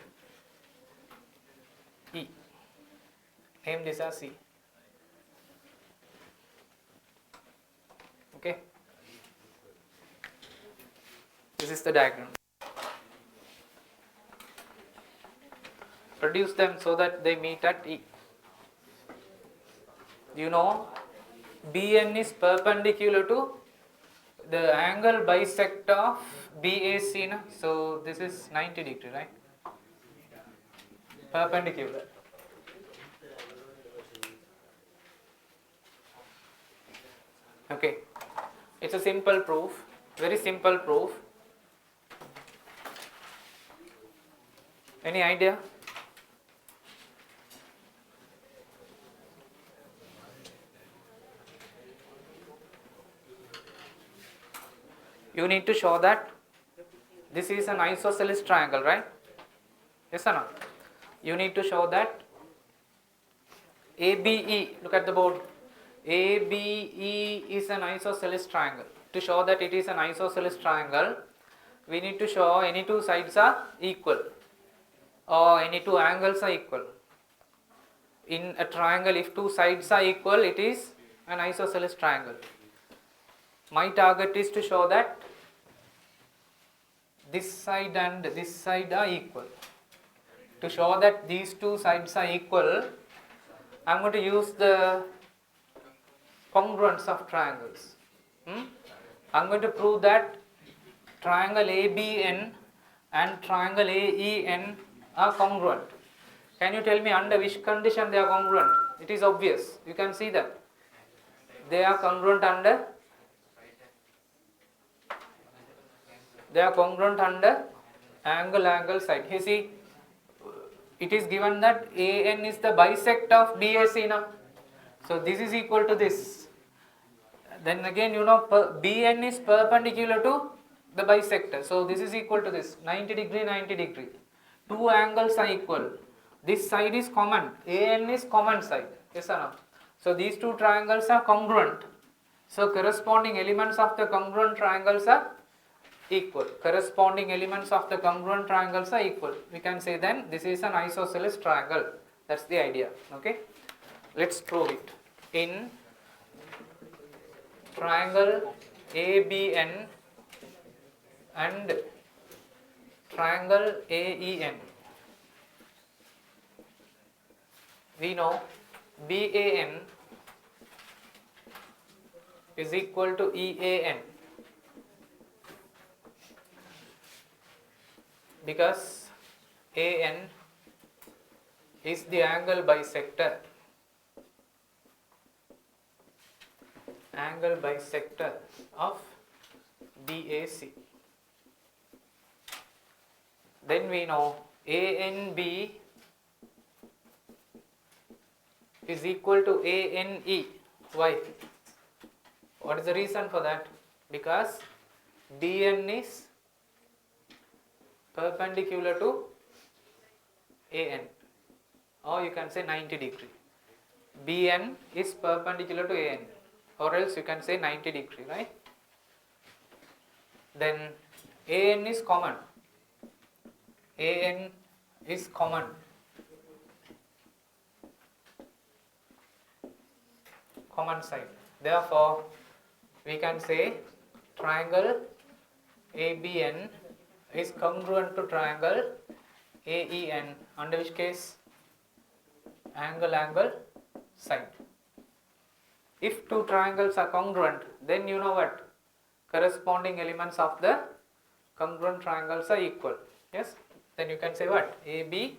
E. Name this as E. Okay. This is the diagram. Produce them so that they meet at E. BN is perpendicular to the angle bisector of BAC. So this is 90 degree, right? Perpendicular. Okay. It's a simple proof. Very simple proof. Any idea? You need to show that this is an isosceles triangle, right? Yes or no? You need to show that ABE, look at the board. ABE is an isosceles triangle. To show that it is an isosceles triangle, we need to show any two sides are equal or any two angles are equal. In a triangle, if two sides are equal, it is an isosceles triangle. My target is to show that this side and this side are equal. To show that these two sides are equal, I am going to use the congruence of triangles. I am going to prove that triangle ABN and triangle AEN are congruent. Can you tell me under which condition they are congruent? It is obvious. You can see that. They are congruent under angle side. You see, it is given that AN is the bisector of BAC now. So this is equal to this. Then again, BN is perpendicular to the bisector. So this is equal to this. 90 degree, 90 degree. Two angles are equal. This side is common. AN is common side. Yes or no? So these two triangles are congruent. So corresponding elements of the congruent triangles are equal. Corresponding elements of the congruent triangles are equal. We can say then this is an isosceles triangle. That's the idea. Okay. Let's prove it. In triangle ABN and triangle AEN, we know BAN is equal to EAN because AN is the angle bisector. angle bisector of BAC. Then we know ANB is equal to ANE. Why? What is the reason for that? Because BN is perpendicular to AN, or you can say 90 degree. BN is perpendicular to AN, or else you can say 90 degree, right? Then AN is common. AN is common. Common side. Therefore, we can say triangle ABN is congruent to triangle AEN, under which case angle side. If two triangles are congruent, then you know what? Corresponding elements of the congruent triangles are equal. Yes? Then you can say what? AB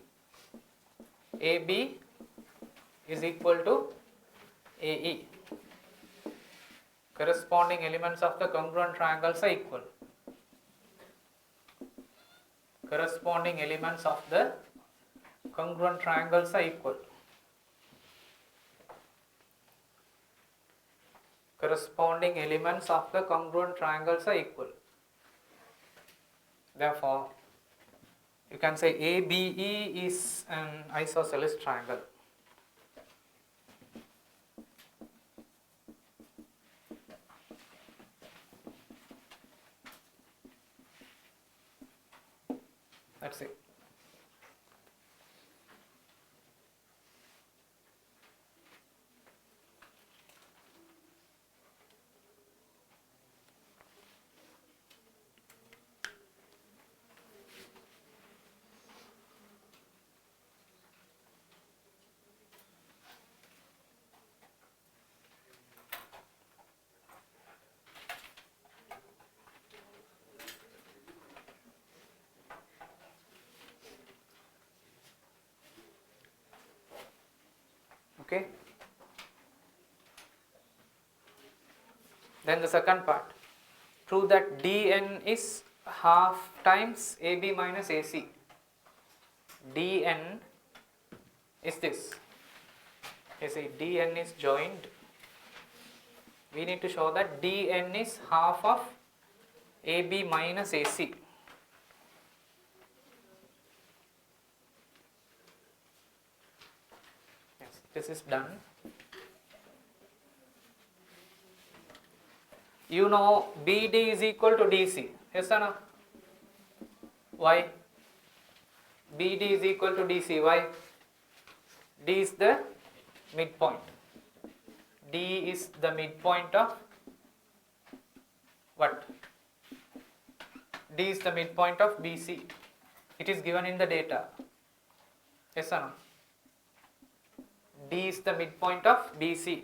is equal to AE. Corresponding elements of the congruent triangles are equal. Corresponding elements of the congruent triangles are equal. Corresponding elements of the congruent triangles are equal. Therefore, you can say ABE is an isosceles triangle. That's it. Okay. Then the second part. Prove that DN is half times AB minus AC. DN is this. You see, DN is joined. We need to show that DN is half of AB minus AC. Yes, this is done. You know BD is equal to DC. Yes or no? Why? BD is equal to DC. Why? D is the midpoint. D is the midpoint of what? D is the midpoint of BC. It is given in the data. Yes or no? D is the midpoint of BC.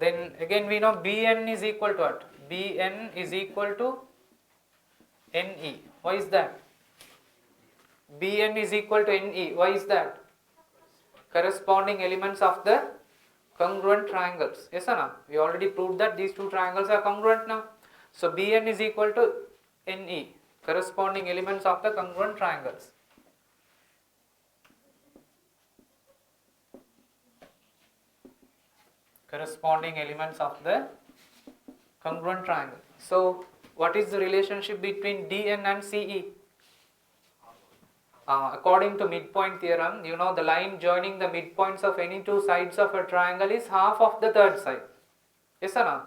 Then again we know BN is equal to what? BN is equal to NE. Why is that? BN is equal to NE. Why is that? Corresponding elements of the congruent triangles. Yes or no? We already proved that these two triangles are congruent now. So BN is equal to NE. Corresponding elements of the congruent triangles. Corresponding elements of the congruent triangle. So what is the relationship between DN and CE? According to midpoint theorem, you know the line joining the midpoints of any two sides of a triangle is half of the third side. Yes or no?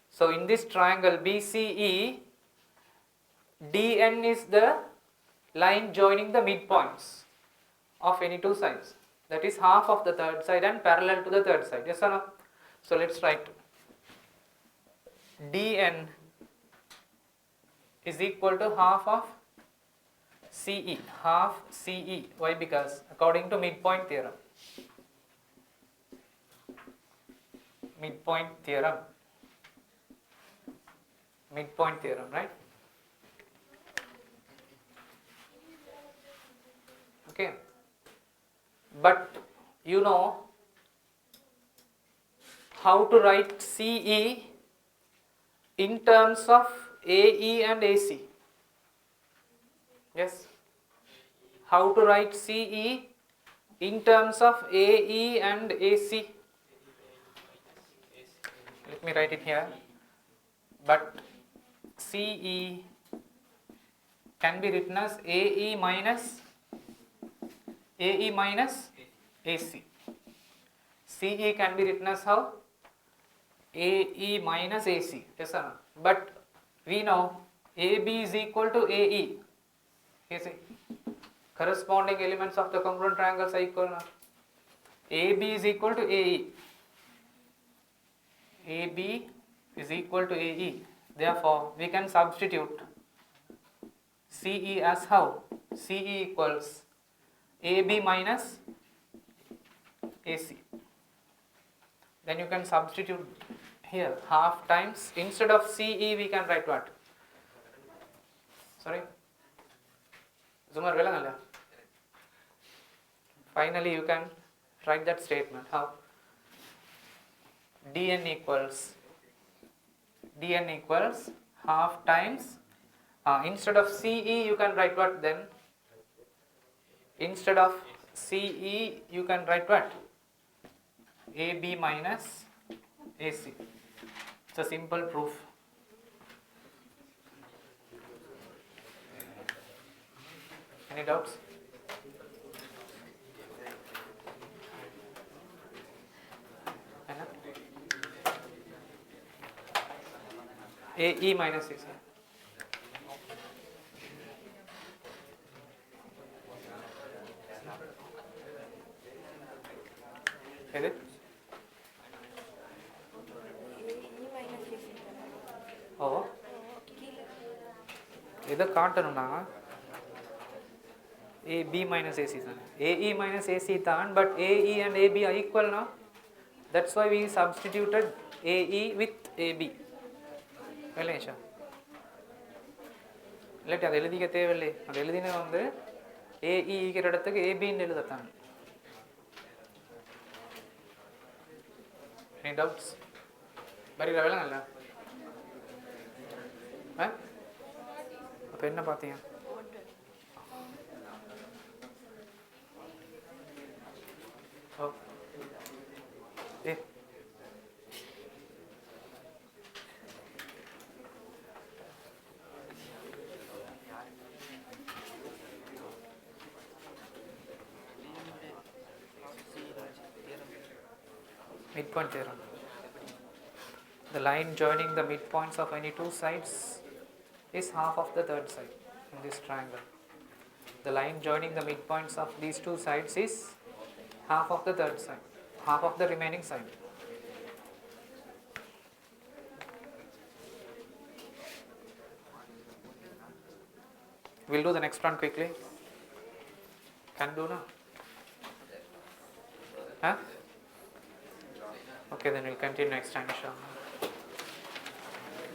So in this triangle BCE, DN is the line joining the midpoints of any two sides. That is half of the third side and parallel to the third side. Yes or no? So let's write DN is equal to half of CE, half CE. Why? Because according to midpoint theorem. Midpoint theorem. Midpoint theorem, right? Okay. But you know how to write CE in terms of AE and AC. Yes. How to write CE in terms of AE and AC. Let me write it here. But CE can be written as AE minus AC. CE can be written as how? AE minus AC. Yes or no? But we know AB is equal to AE. You see, corresponding elements of the congruent triangles are equal now. AB is equal to AE. AB is equal to AE. Therefore, we can substitute CE as how? CE equals AB minus AC. Then you can substitute here half times. Instead of CE, we can write what? Sorry? Zumar, finally, you can write that statement. How? dn equals half times. Instead of CE, you can write what then? Instead of CE, you can write what? AB minus AC. It's a simple proof. Any doubts? AE minus AC. Is it? ஓ இதை காட்டணும் நாங்கள் AB minus AC தான் AE minus AC தான் but AE and AB are equal now. That's why we substituted AE with AB. இல்லையா இல்லாட்டி அதை எழுதிக்க தேவையில்லை. அது எழுதின வந்து AE ஈக்கிற இடத்துக்கு ABன்னு எழுதத்தான். Any doubts? பரியில் விளங்கல்ல? அப்போ என்ன பார்த்தீங்க? ஓ ஏ midpoint theorem. The line joining the midpoints of any two sides is half of the third side in this triangle. The line joining the midpoints of these two sides is half of the third side, half of the remaining side. We'll do the next one quickly. Can do now? Huh? Okay, then we'll continue next time, inshallah.